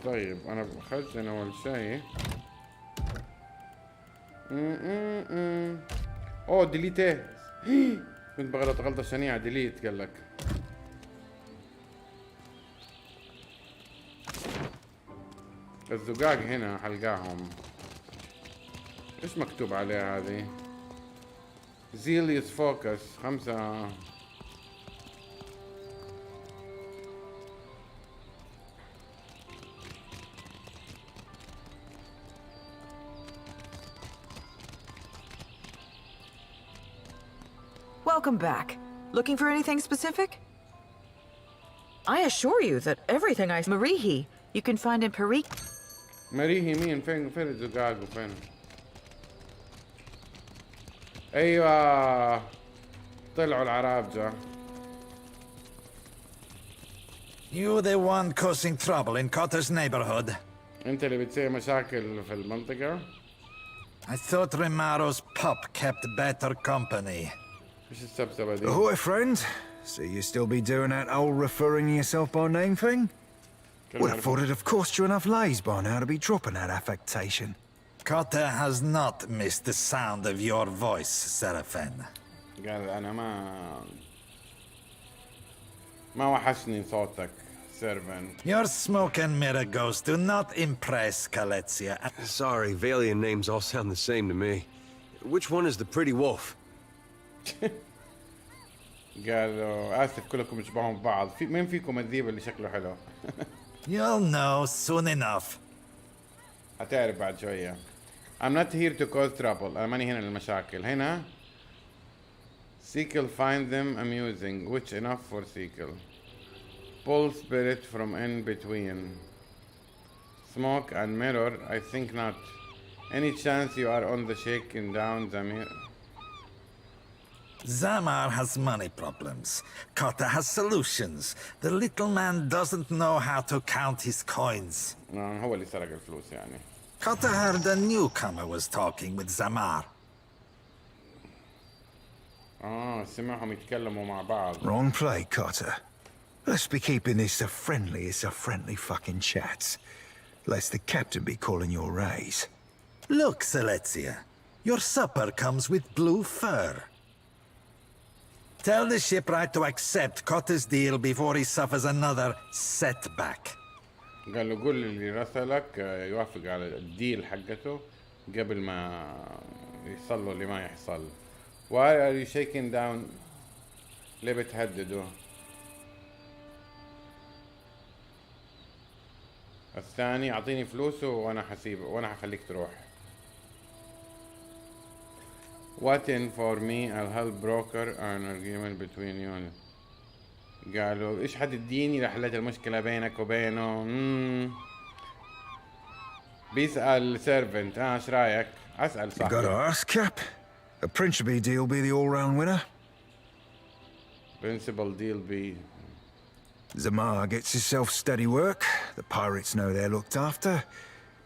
طيب انا بخزن اول شيء. اوه ديليت ايه. كنت بغلط غلطة شنيعة. ديليت قال لك. الزقاق هنا حلقاهم. ايش مكتوب عليها هذه؟ زيليوس فوكس 5. Welcome back. Looking for anything specific? I assure you that everything I Marihi you can find in Paris. مريهي مين؟ فين الزقاق وفين؟ ايوه طلعوا العرابجة. You the one causing trouble in Cotter's neighborhood. انت اللي بتسوي مشاكل في المنطقة؟ I thought Rimaro's pup kept better company. ايش السبسبة دي؟ Ahoy, friend. So you still be doing that old referring yourself by name thing? Would have thought it'd have cost you enough lays by now to be dropping that affectation. Cotter has not missed the sound of your voice, Seraphin. قال انا ما وحشني صوتك سيرفن. Your smoke and mirror ghosts do not impress, Kaletzia. Sorry, Valian names all sound the same to me. Which one is the pretty wolf? قالوا اسف كلكم تشبهون ببعض. مين فيكم الذيب اللي شكله حلو؟ You'll know soon enough. هتعرف بعد شوية. I'm not here to cause trouble. أنا ماني هنا للمشاكل. هنا Seekle find them amusing, which enough for Seekle. Pull spirit from in between. Smoke and mirror, I think not. Any chance you are on the shaking down Zamir? Zamar has money problems. Cotter has solutions. The little man doesn't know how to count his coins. هو اللي سرق الفلوس يعني. Cotter heard a newcomer was talking with Zamar. سمعهم يتكلموا مع بعض. Wrong play, Cotter. Let's be keeping this as a friendly fucking chat. Lest the captain be calling your raise. Look, Selezia. Your supper comes with blue fur. Tell the shipwright to accept Cotter's deal before he suffers another setback. قال له قول اللي رسلك يوافق على الديل حقته قبل ما يحصل له اللي ما يحصل. Why are you shaking down؟ ليه بتهدده؟ الثاني اعطيني فلوسه وانا حسيبه وانا حخليك تروح. What in for me? I'll help broker an argument between you. قالوا ايش حتديني لحلت المشكلة بينك وبينه؟ بيسأل سيرفنت. ايش رايك؟ اسأل صاحبي. You gotta ask, Cap. A principal deal be the all-round winner? Principal deal be Zamar gets himself steady work, the pirates know they're looked after,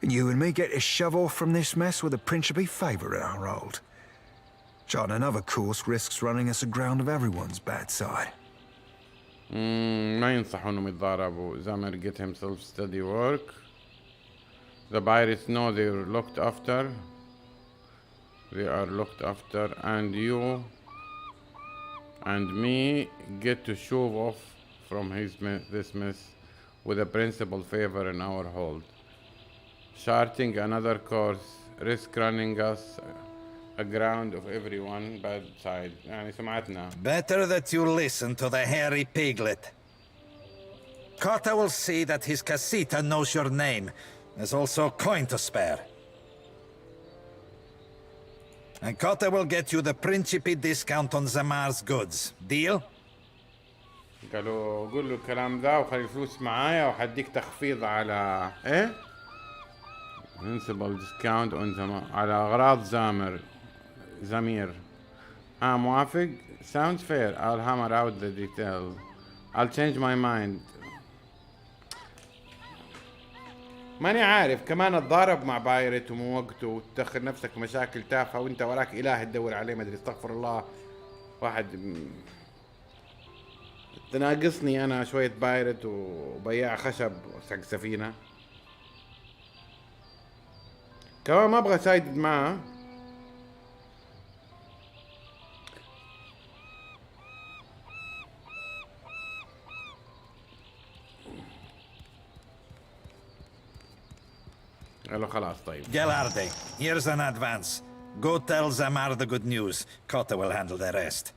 and you and me get to shove off from this mess with a principally favour in our hold. Charting another course risks running us aground of everyone's bad side. ما ينصحوا انهم يتضاربوا. Zamar get himself steady work. The pirates know they're looked after. They are looked after, and you and me get to shove off from this mess with a principal favor in our hold. Charting another course, risk running us aground of everyone bad side. يعني سمعتنا. Better that you listen to the hairy piglet. Kata will see that his casita knows your name. There's also coin to spare. And Kata will get you the Principe discount on Zamar's goods. Deal? قالوا قول له الكلام ذا وخلي الفلوس معايا وحديك تخفيض على ايه؟ Principal discount on زمار على أغراض زمير. موافق? Sounds fair. I'll hammer out the details. I'll change my mind. ماني عارف كمان اتضارب مع بايرت ومو وقته وتدخل نفسك مشاكل تافهه وانت وراك اله تدور عليه. ما ادري استغفر الله. واحد تناقصني انا شويه بايرت وبياع خشب حق سفينه. كمان ما ابغى سايد معه. قالوا خلاص طيب. Gelarde, here's an advance. Go tell Zamar the good news. Kota will handle the rest.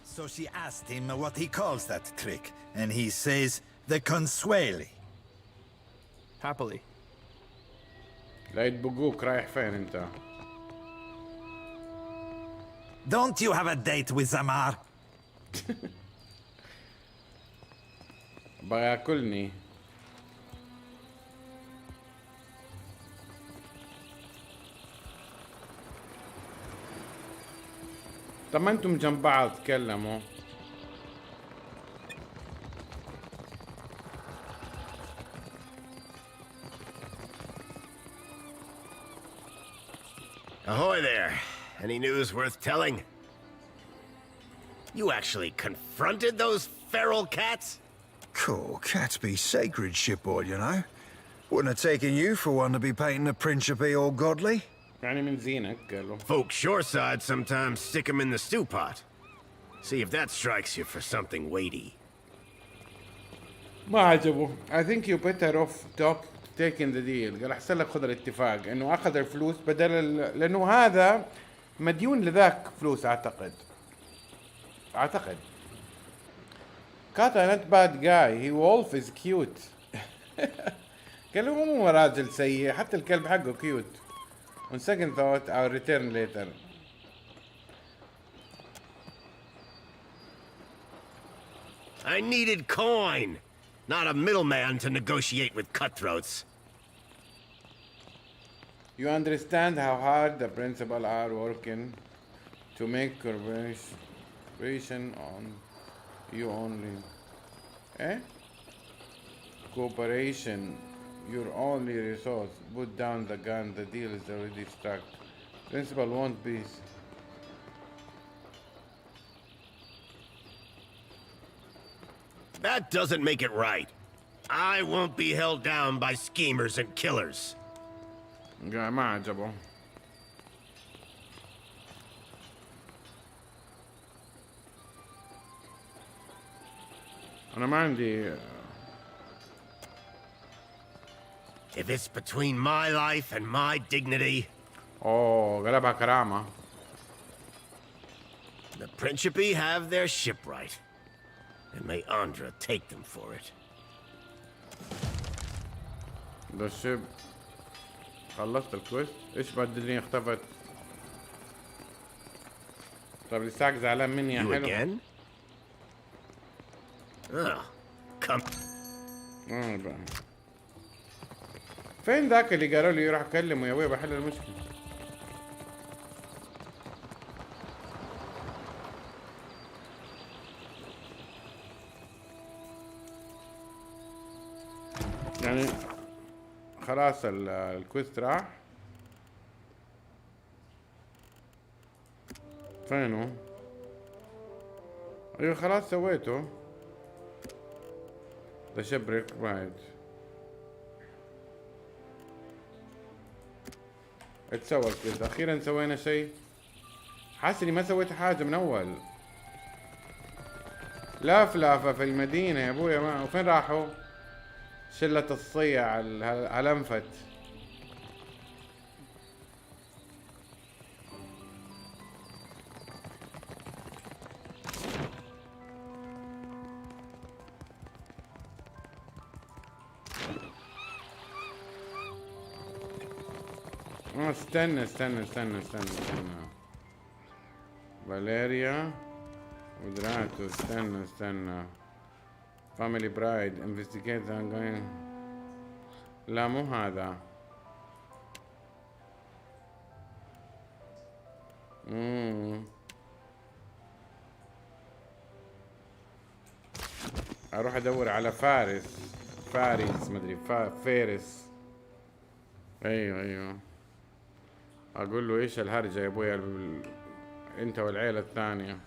So she asked him what he calls that trick, and he says the consueli. Happily. لا يدبقوك. رايح فين انت؟ Don't you have a date with Zamar? بغى ياكلني. طب ما انتم جنب بعض تكلموا. Ahoy there. Any news worth telling? You actually confronted those feral cats? Cool, cats be sacred, shipboard, you know. Wouldn't have taken you for one to be painting the Principe all godly. يعني من زينك قالوا. Folks shoreside sometimes stick 'em in the stew pot. See if that strikes you for something weighty. ما عجبه. I think you better off taking the deal. قال احسن لك خذ الاتفاق انه اخذ الفلوس بدل لانه هذا مديون لذاك فلوس اعتقد. Kata not bad guy. He wolf is cute. قال له مو راجل سيء حتى الكلب حقه كيوت. On second thought, I'll return later. I needed coin, not a middleman to negotiate with cutthroats. You understand how hard the principal are working to make cooperation on you only. Eh? Cooperation. Your only resource. Put down the gun. The deal is already struck. Principal won't be. That doesn't make it right. I won't be held down by schemers and killers. ما عجبه. أنا ما عندي. If it's between my life and my dignity... قلبها كرامة. The Principe have their shipwright. And may Andra take them for it. The ship. خلصت الكويست. ايش بعد الدنيا اختفت؟ طيب لساك زعلان مني يا حلو. You again? Oh, come. فين ذاك اللي قالوا لي يروح اكلمه يا ويا بحل المشكلة؟ يعني خلاص الكويست راح. فينه؟ ايوه خلاص سويته. The shipwreck ride. اتسوى الكويست. اخيرا سوينا شيء. حاسس اني ما سويت حاجة من اول. لافلافة في المدينة يا ابويا. ما وفين راحوا؟ شلة الصيع هالانفت. استنى فاليريا ودراتو. استنى فاميلي برايد انفستيجيت. لا مو هذا. اروح ادور على فارس مدري فارس. ايوه اقول له ايش الهرجة يا ابويا انت والعيلة الثانية.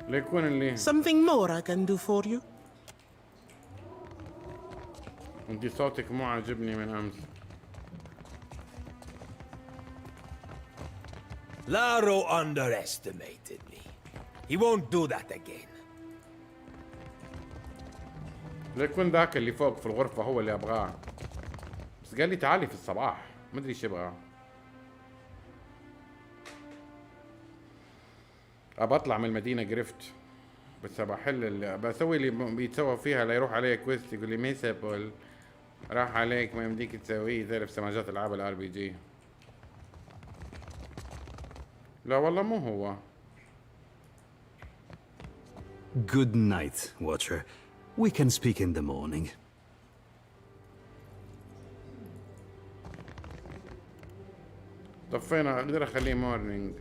ليكون اللي Something more I can do for you? انت صوتك مو عاجبني من امس. Laro underestimated me. He won't do that again. ليكون ذاك اللي فوق في الغرفة هو اللي ابغاه. بس قال لي تعالي في الصباح. ما ادري ايش يبغى. ابى اطلع من المدينة قرفت. بس ابى احل اللي بسوي اللي بيتسوى فيها. لا يروح علي كويست يقول لي ميسابل راح عليك ما يمديك تسويه زي في سماجات العاب الار بي جي. لا والله مو هو. Good night, Watcher. We can speak in the morning. طفينا. اقدر اخليه مورنينج.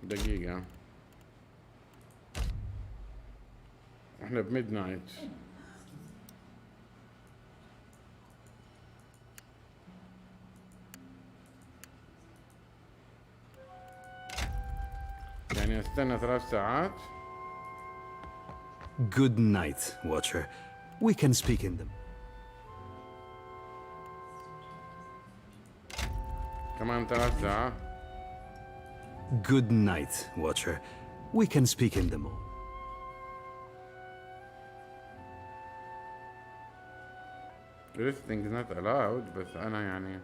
دقيقة. احنا بميد نايت. يعني استنى 3 ساعات. Good night, Watcher. We can speak in them. كمان 3 ساعات. Good night, Watcher. We can speak in the morning. Listening is not allowed. بس أنا يعني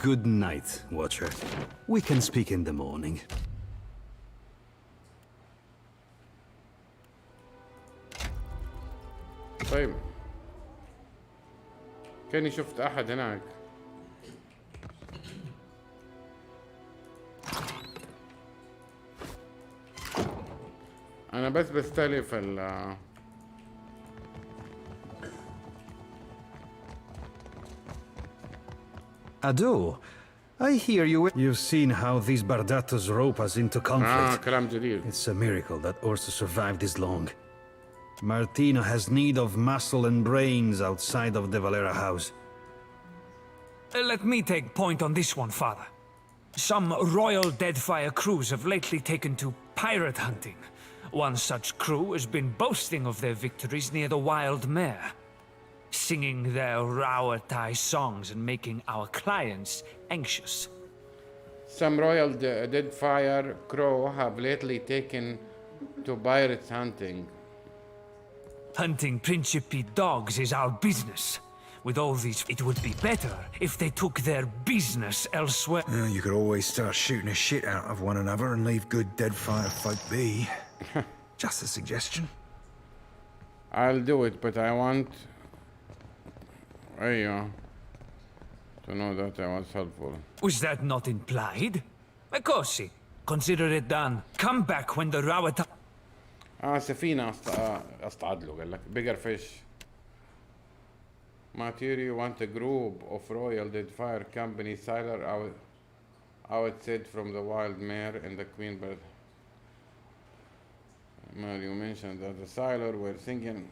Good night, Watcher. We can speak in the morning. طيب كاني شفت أحد هناك. أنا بس بستلف Ado, I hear you. You've seen how these bardattos rope us into conflict. كلام جديد. It's a miracle that Ursa survived this long. Martino has need of muscle and brains outside of the Valera house. Let me take point on this one, Father. Some Royal Deadfire crews have lately taken to pirate hunting. One such crew has been boasting of their victories near the Wild Mare, singing their radoa songs and making our clients anxious. Some Royal Deadfire crew have lately taken to pirates hunting. Hunting Principe dogs is our business. With all these, it would be better if they took their business elsewhere. You could always start shooting the shit out of one another and leave good Deadfire folk be. Just a suggestion. I'll do it, but I want... to know that I was helpful. Was that not implied? Of course, consider it done. Come back when the radoa... سفينة اصطعد له، قال لك bigger fish. Material want a group of Royal Deadfire Company sailor outside from the wild mare and the queen bird. You mentioned that the sailor were thinking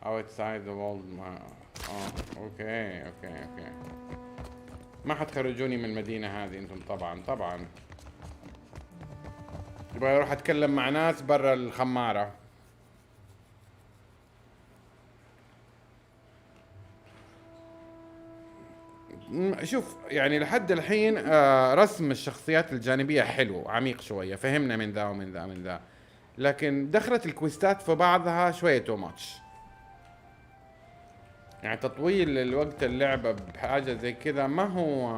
outside the world. اوكي. ما حتخرجوني من المدينة هذه انتم طبعا. يبغى اروح اتكلم مع ناس برا الخمارة. شوف يعني لحد الحين رسم الشخصيات الجانبية حلو عميق شوية، فهمنا من ذا ومن ذا من ذا، لكن دخلت الكويستات في بعضها شوية تو ماتش. يعني تطويل الوقت اللعبة بحاجة زي كذا ما هو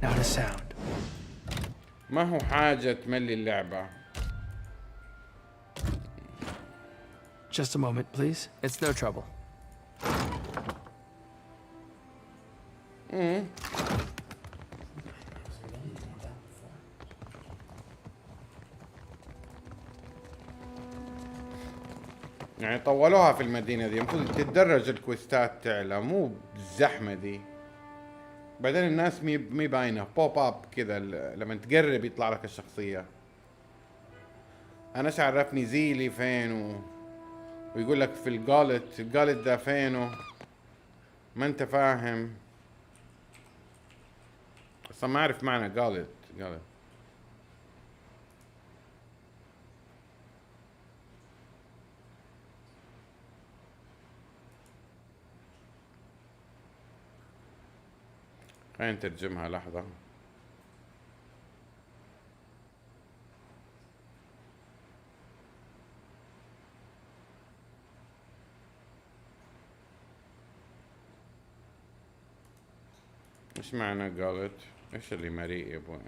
Not a sound. ما هو حاجة تملي اللعبة. Just a moment, please. It's no trouble. يعني طولوها في المدينة دي، المفروض تتدرج الكويستات تعلى، مو بالزحمة دي. بعدين الناس مي باينة بوب اب كذا، لما تقرب يطلع لك الشخصية. انا ايش عرفني زيلي فين ويقول لك في الجالت ده فينه، ما انت فاهم اصلا، ما اعرف معنى جالت. خلينا نترجمها لحظة. ايش معنى قالت؟ ايش اللي مريء يا ابوي؟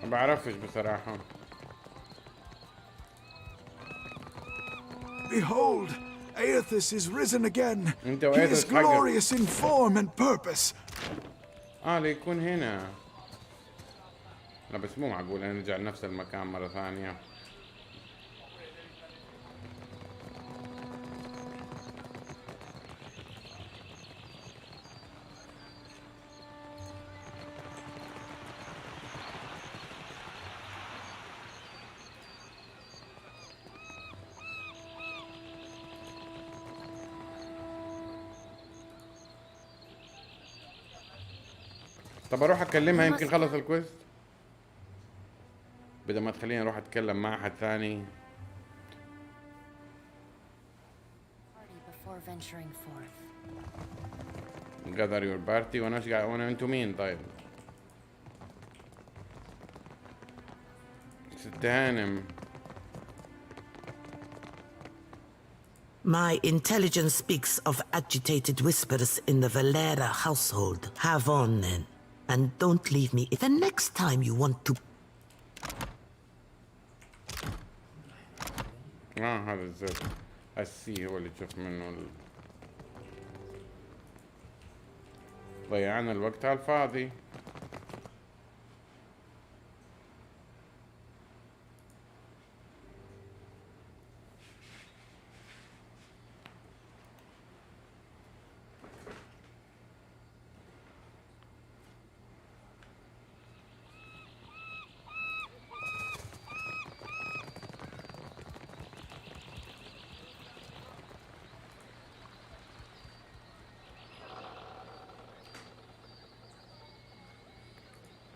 ما بعرفش بصراحة. Behold, Aethys is risen again. انت He is وإيثس حقك. glorious in form and purpose. ليكون هنا. لا بس مو معقول نرجع لنفس المكان مرة ثانية. طب اروح اكلمها يمكن خلص الكويست بدل ما تخليني اروح اتكلم مع احد ثاني. gather your party. وانا انتوا مين طيب؟ ست هانم. My intelligence speaks of agitated whispers in the Valera household. Have on then. And don't leave me. If the next time you want to... هذا الزر السي هو اللي تشوف منه ضيعنا الوقت على الفاضي.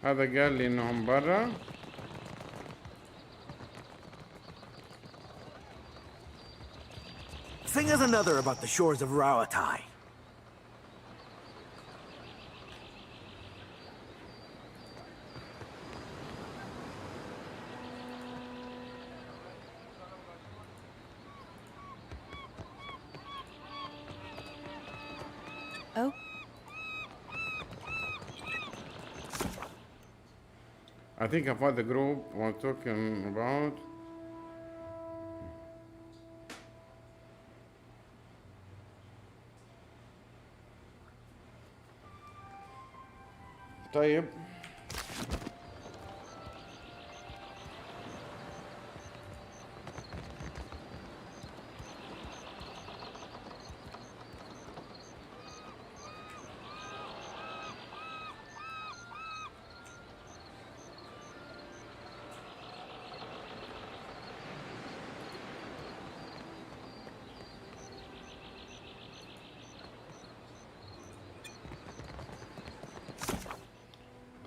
هذا قال لي انهم برا. Sing us another about the shores of Radoa. Oh. I think I found the group we're talking about. طيب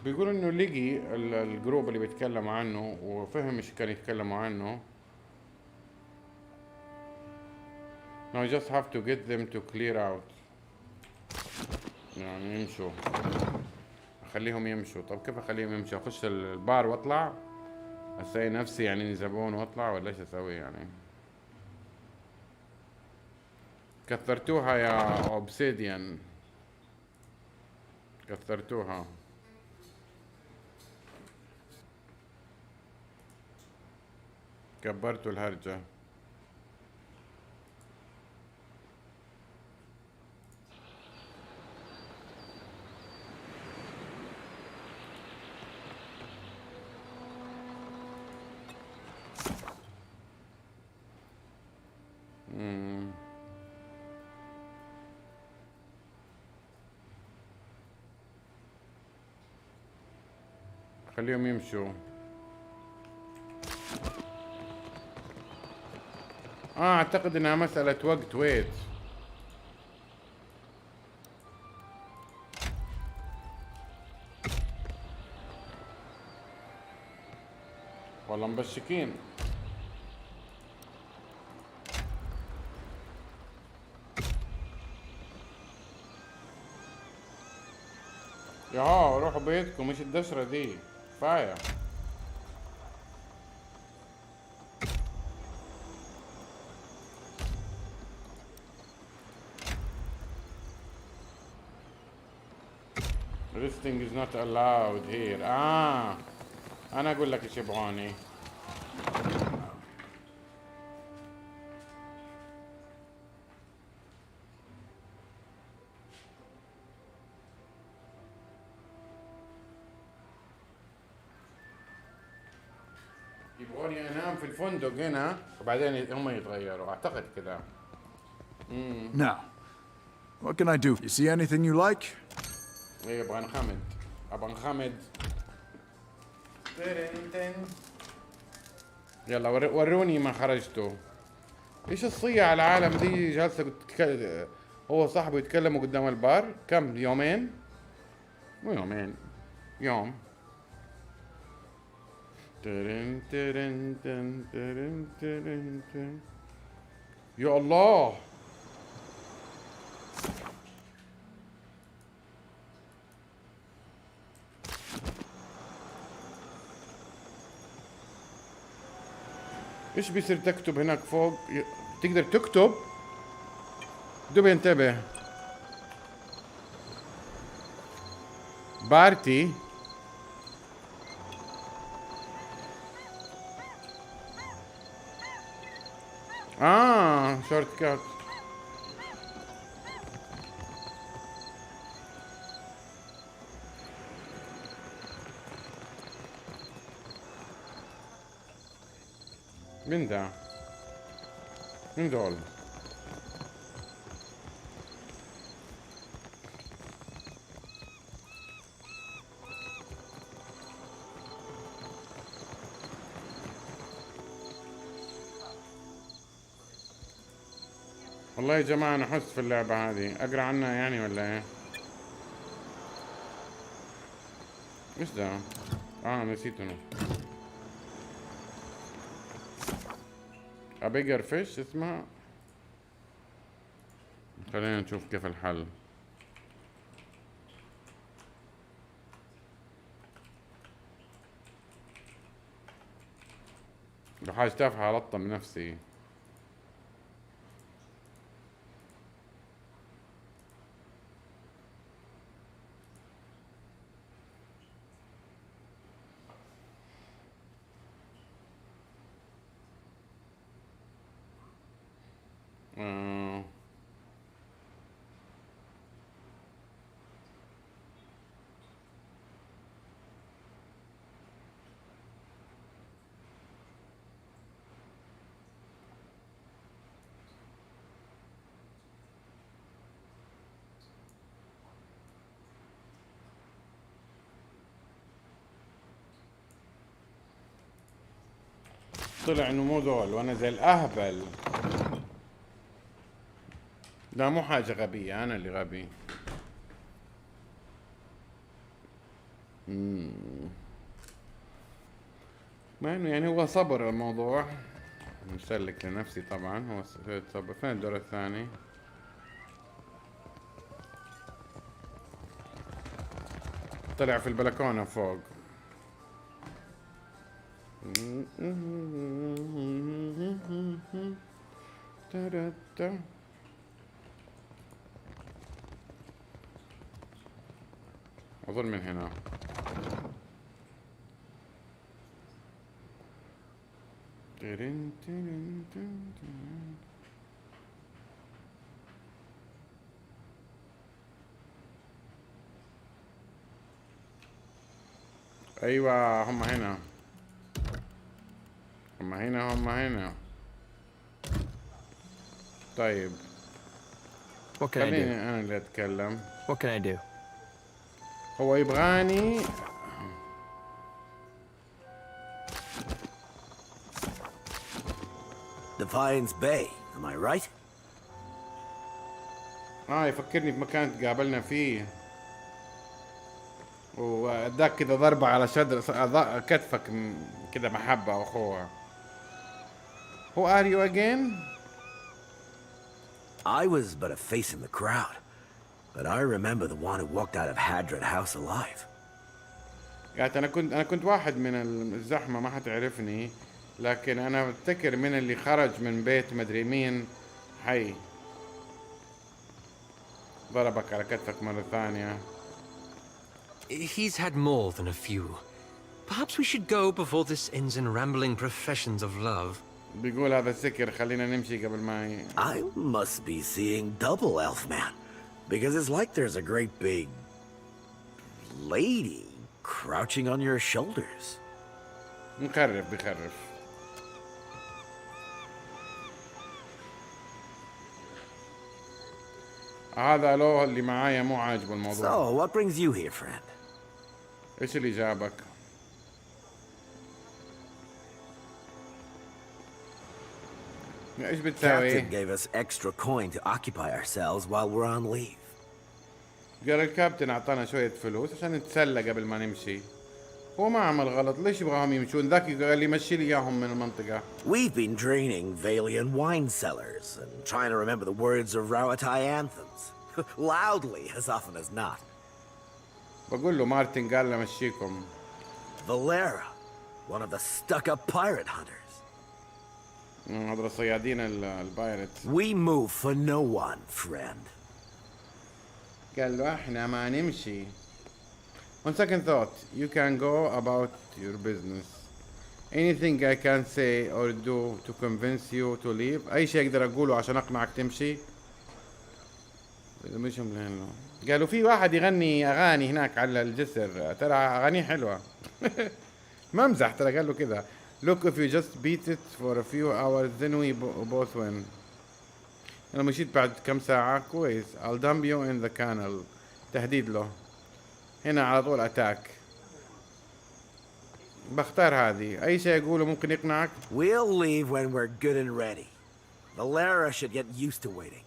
بيقول انه لقي الجروب اللي بيتكلم عنه وفهم ايش كان يتكلموا عنه. Now you just have to get them to clear out. يعني يمشوا. اخليهم يمشوا. طب كيف اخليهم يمشوا؟ اخش البار واطلع؟ اسوي نفسي يعني زبون واطلع ولا ايش اسوي يعني؟ كثرتوها يا اوبسيديان. كثرتوها. كبرتوا الهرجة. خليهم يمشوا. اعتقد انها مسألة وقت. ويت والله مبشكين. يا روحوا بيتكم مش الدشرة دي كفاية. Resting is not allowed here. أنا أقول لك إيش يبغوني. يبغوني أنام في الفندق هنا وبعدين هم يتغيروا. أعتقد كذا. Now, what can I do? You see anything you like? إيه أبغى نخمد. أبغى نخمد. يلا وروني ما خرجتوا. ايش الصيع العالم دي جالسه هو صاحبه يتكلموا قدام البار. كم يومين؟ مو يومين، يوم. ترن ترن ترن ترن ترن ترن. يا الله ايش بيصير تكتب هناك فوق؟ تقدر تكتب؟ دوبي انتبه. بارتي شورت كات. مين ده؟ مين دول؟ والله يا جماعة أنا أحس في اللعبة هذه أقرأ عنها يعني ولا إيه؟ إيش ده؟ نسيت أنا. أبيجر فيش اسمها. خلينا نشوف كيف الحل. لو حاجة تافهة ألطم نفسي. طلع انه مو ذول وانا زي الاهبل. لا مو حاجة غبية، انا اللي غبي. مع انه يعني هو صبر الموضوع، مسلك لنفسي طبعا. هو صبر. فين الدور الثاني؟ طلع في البلكونة فوق. أظن من هنا. أيوة هم هنا، هم هنا، هم هنا. طيب What can I خليني do? أنا اللي أتكلم. What can I do? هو يبغاني Defiance Bay, am I right? يفكرني بمكان تقابلنا فيه، واداك كذا ضربة على صدر كتفك كذا محبة أخوها. Who are you again? I was but a face in the crowd, but I remember the one who walked out of Hadred House alive. قالت أنا كنت واحد من الزحمة، ما حتعرفني، لكن أنا أفتكر من اللي خرج من بيت مدري مين حي. ضربك على كتفك مرة ثانية. He's had more than a few. Perhaps we should go before this ends in rambling professions of love. بيقول هذا سكر، خلينا نمشي قبل ما I must be seeing double, Elfman, because it's like there's a great big lady crouching on your shoulders. مخرف بخرف. هذا لو اللي معايا مو عاجبه الموضوع. So, what brings you here, friend? ايش اللي جابك؟ ايش بتساوي؟ Captain gave us extra coin to occupy ourselves while we're on leave. قال الكابتن اعطانا شوية فلوس عشان نتسلى قبل ما نمشي. هو ما عمل غلط، ليش يبغاهم يمشون؟ ذاك قال لي مشي لي اياهم من المنطقة. We've been draining Valian wine cellars and trying to remember the words of Rauatai anthems. Loudly, as often as not. بقول له مارتن قال له مشيكم. Valera, one of the stuck-up pirate hunters. هذول الصيادين البايرتس. We move for no one, friend. قال له احنا ما نمشي. On second thought, you can go about your business. Anything I can say or do to convince you to leave. أي شيء أقدر أقوله عشان أقنعك تمشي. مش ملين له. قالوا في واحد يغني أغاني هناك على الجسر، ترى أغانيه حلوة. ما مزح، ترى قال له كذا. Look, if you just beat it for a few hours, then we both win. أنا مشيت بعد كم ساعة كويس. I'll dump you in the canal. تهديد له. هنا على طول أتاك. بختار هذه. أي شيء أقوله ممكن يقنعك. We'll leave when we're good and ready. Valera should get used to waiting.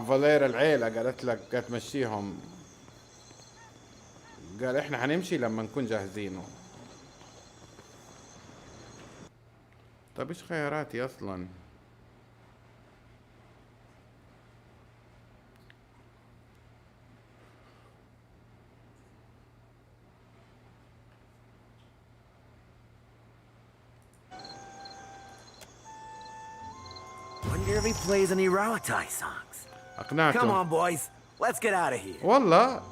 فاليرا العيلة قالت لك قالت تمشيهم. قال احنا حنمشي لما نكون جاهزين. طيب ايش خياراتي اصلا؟ Wonder if he plays any Rauatai songs. أقنعته. Come on, boys. Let's get out of here. والله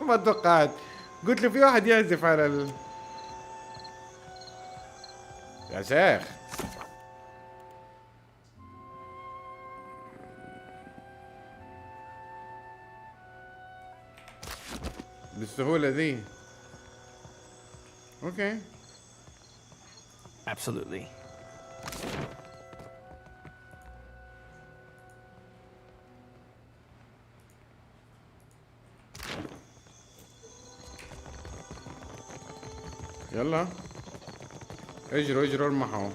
ما توقعت. قلت له في واحد يعزف على يا شيخ. بالسهولة ذي. اوكي. Absolutely. يلا اجروا اجروا ارمحوا.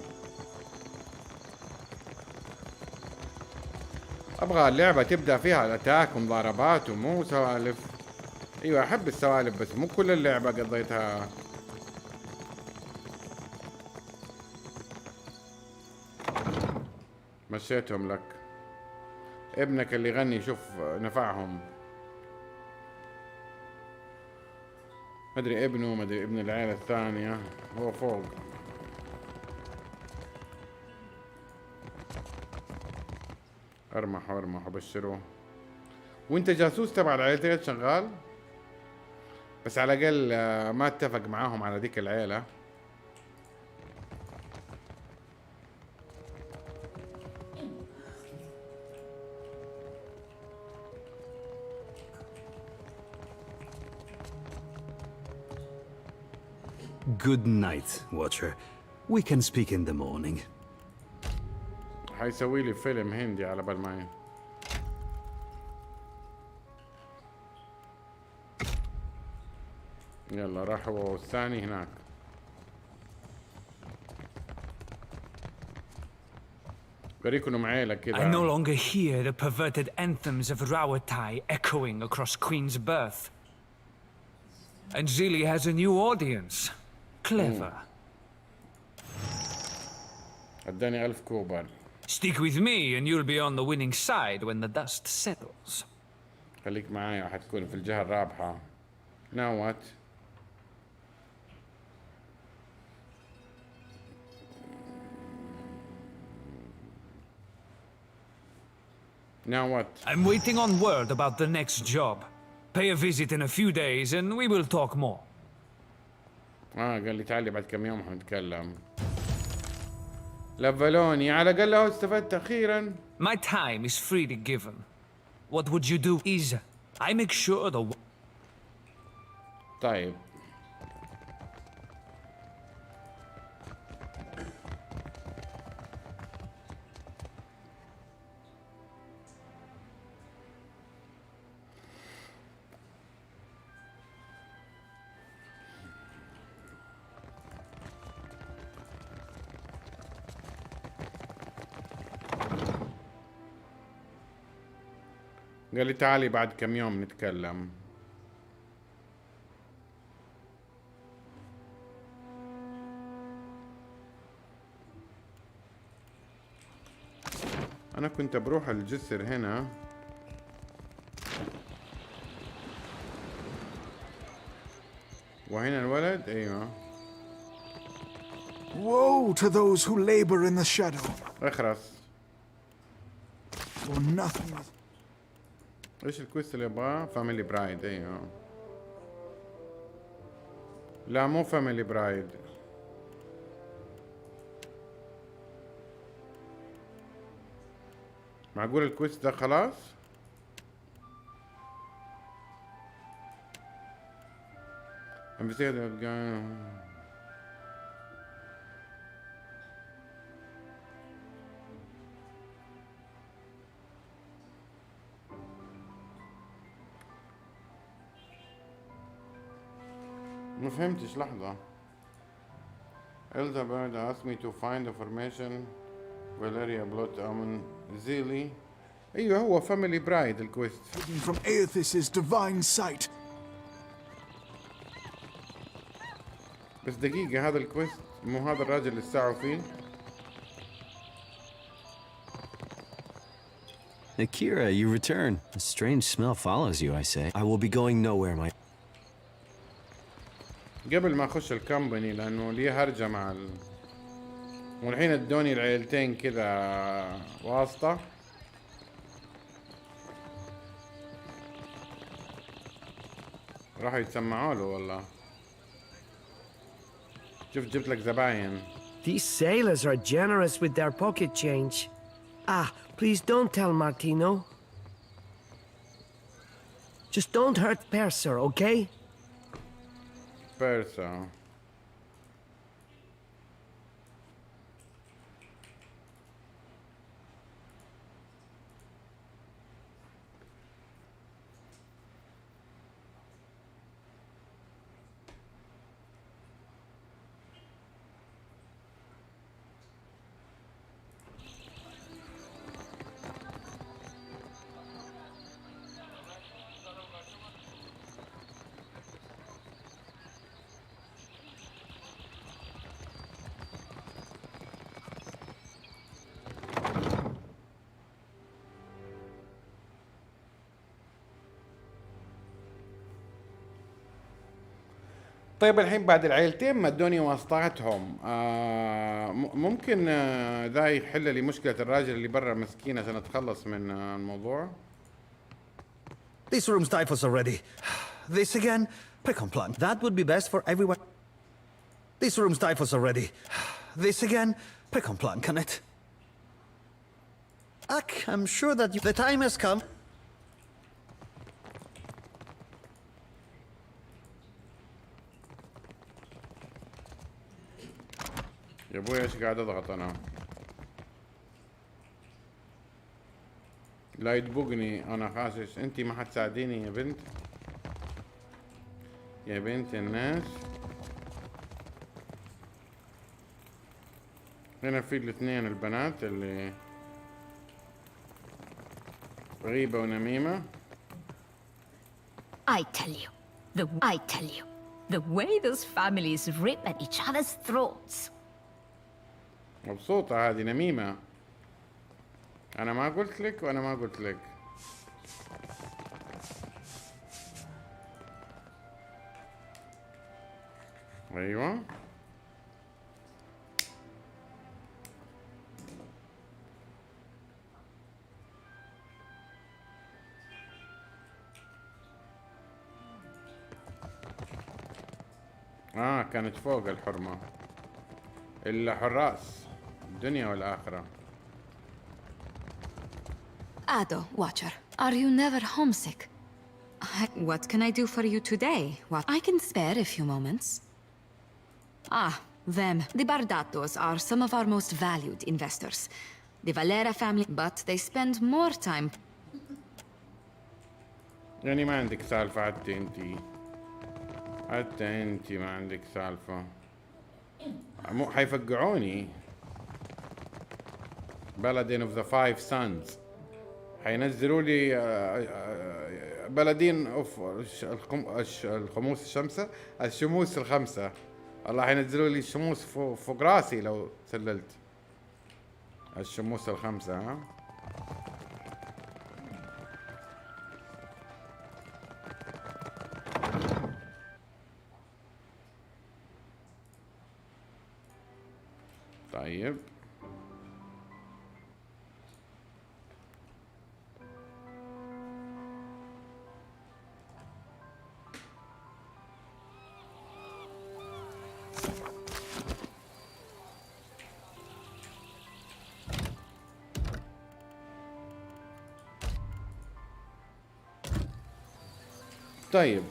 ابغى اللعبة تبدأ فيها الاتاك ومضاربات ومو سوالف. ايوه احب السوالف بس مو كل اللعبة قضيتها. مشيتهم لك. ابنك اللي يغني شوف نفعهم. مدري ابنه مدري ابن العيلة الثانية هو فوق. ارمحوا ارمحوا بشروه. وانت جاسوس تبع العائلتين شغال؟ بس على الاقل ما اتفق معاهم على ذيك العيلة. Good night, Watcher. We can speak in the morning. حيسوي لي فيلم هندي على بال ما يلا راح هو والثاني هناك. بريكونوا معيلة كذا. I no longer hear the perverted anthems of Rawatai echoing across Queen's Birth. And Zili has a new audience. Clever. اداني 1000 كوبر. Stick with me and you'll be on the winning side when the dust settles. خليك معايا وحتكون في الجهة الرابحة. Now what? Now what? I'm waiting on word about the next job. Pay a visit in a few days and we will talk more. قال لي تعالي بعد كم يوم حنتكلم. لفلوني على الأقل اهو استفدت أخيرا. My time is freely given. What would you do is I make sure the... طيب. قال لي تعالي بعد كم يوم نتكلم. أنا كنت بروح الجسر هنا. وهنا الولد أيوه. Woe to those who labor in the shadow. اخرس. For nothing. ايش الكويست اللي يبغاه؟ فاميلي برايد ايوه. لا مو فاميلي برايد. معقول الكويست ده خلاص؟ ما فهمتش لحظة. Elizabeth asked me to find information. Valeria blot زيلي. ايوه هو فاميلي برايد الكويست. From Aethys' divine sight. بس دقيقة هذا الكويست مو هذا الراجل اللي استعوا فيه؟ Akira, you return. A strange smell follows you, I say. I will be going nowhere, my... قبل ما اخش الكمباني لانه لي هرجة مع والحين ادوني العائلتين كذا واسطة. راحوا يتسمعوا له والله. شوف جبت لك زباين. These sailors are generous with their pocket change. Please don't tell Martino. Just don't hurt Percer, okay? بيرسا. طيب الحين بعد العائلتين مدوني واسطاتهم. ممكن ذا يحل لي مشكلة الراجل اللي برا مسكين عشان اتخلص من الموضوع. This room's typhus already. This again? Pre-compliant. That would be best for everyone. This room's typhus already. This again? Pre-compliant, can it? I'm sure that the time has come. يا ابوي ايش قاعد اضغط انا؟ لا يدبقني انا خاسس. انتي ما حتساعديني يا بنت، يا بنت الناس. هنا في الاثنين البنات اللي غيبة ونميمة. I tell you, the way those families rip at each other's throats. مبسوطة هذه نميمة. أنا ما قلت لك وأنا ما قلت لك. أيوة كانت فوق الحرمة. الحراس الدنيا والآخرة. Ado, Watcher, are you never homesick? What can I do for you today? What? I can spare a few moments. Them. The Bardattos are some of our most valued investors. The Valera family, but they spend more time. يعني ما عندك سالفة حتى انتي. حتى انتي ما عندك سالفة. مو حيفقعوني. بلدين of the five sons. حينزلوا لي بلدين اوف الخموس الشمسة الشموس الخمسة. الله حينزلوا لي الشموس فوق راسي لو سللت. الشموس الخمسة ها. طيب طيب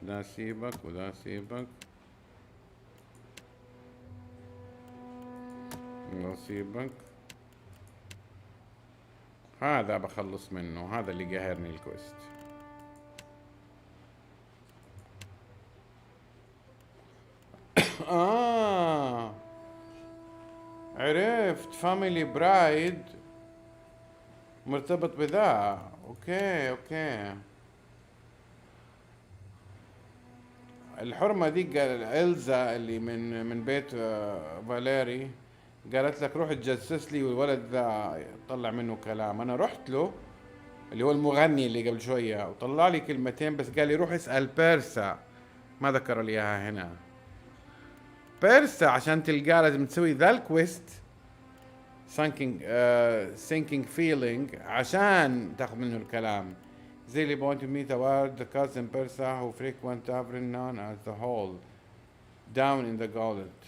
ده سيبك وده سيبك وده سيبك. هذا بخلص منه، هذا اللي قاهرني الكويست. عرفت فاميلي برايد مرتبط بذا. اوكي الحرمة دي قال إلزا اللي من بيت فاليري قالت لك روح تجسس لي والولد ذا طلع منه كلام. انا رحت له اللي هو المغني اللي قبل شوية وطلع لي كلمتين بس قال لي روح اسأل بيرسا. ما ذكر لي اياها هنا. بيرسا عشان تلقاه لازم تسوي ذا الكويست sinking feeling عشان تاخذ منه الكلام. Zilly want to meet award the cousin Persa who frequent tavern known as the Hall down in the gullet.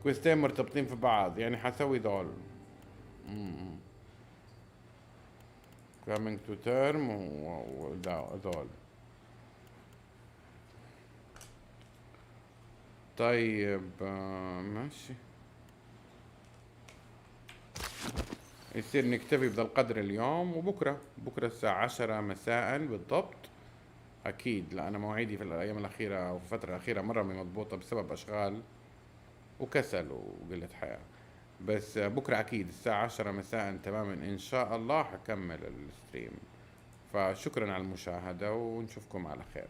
كويستين مرتبطين في بعض، يعني حسوي دول. coming to term ودول. طيب ماشي، يصير نكتفي بهذا القدر اليوم، وبكرة الساعة 10 مساء بالضبط أكيد، لأن مواعيدي في الأيام الأخيرة أو في الفترة الأخيرة مرة مضبوطة بسبب أشغال وكسل وقلة حياة. بس بكرة أكيد الساعة 10 مساء تماما إن شاء الله حكمل الستريم. فشكرا على المشاهدة ونشوفكم على خير.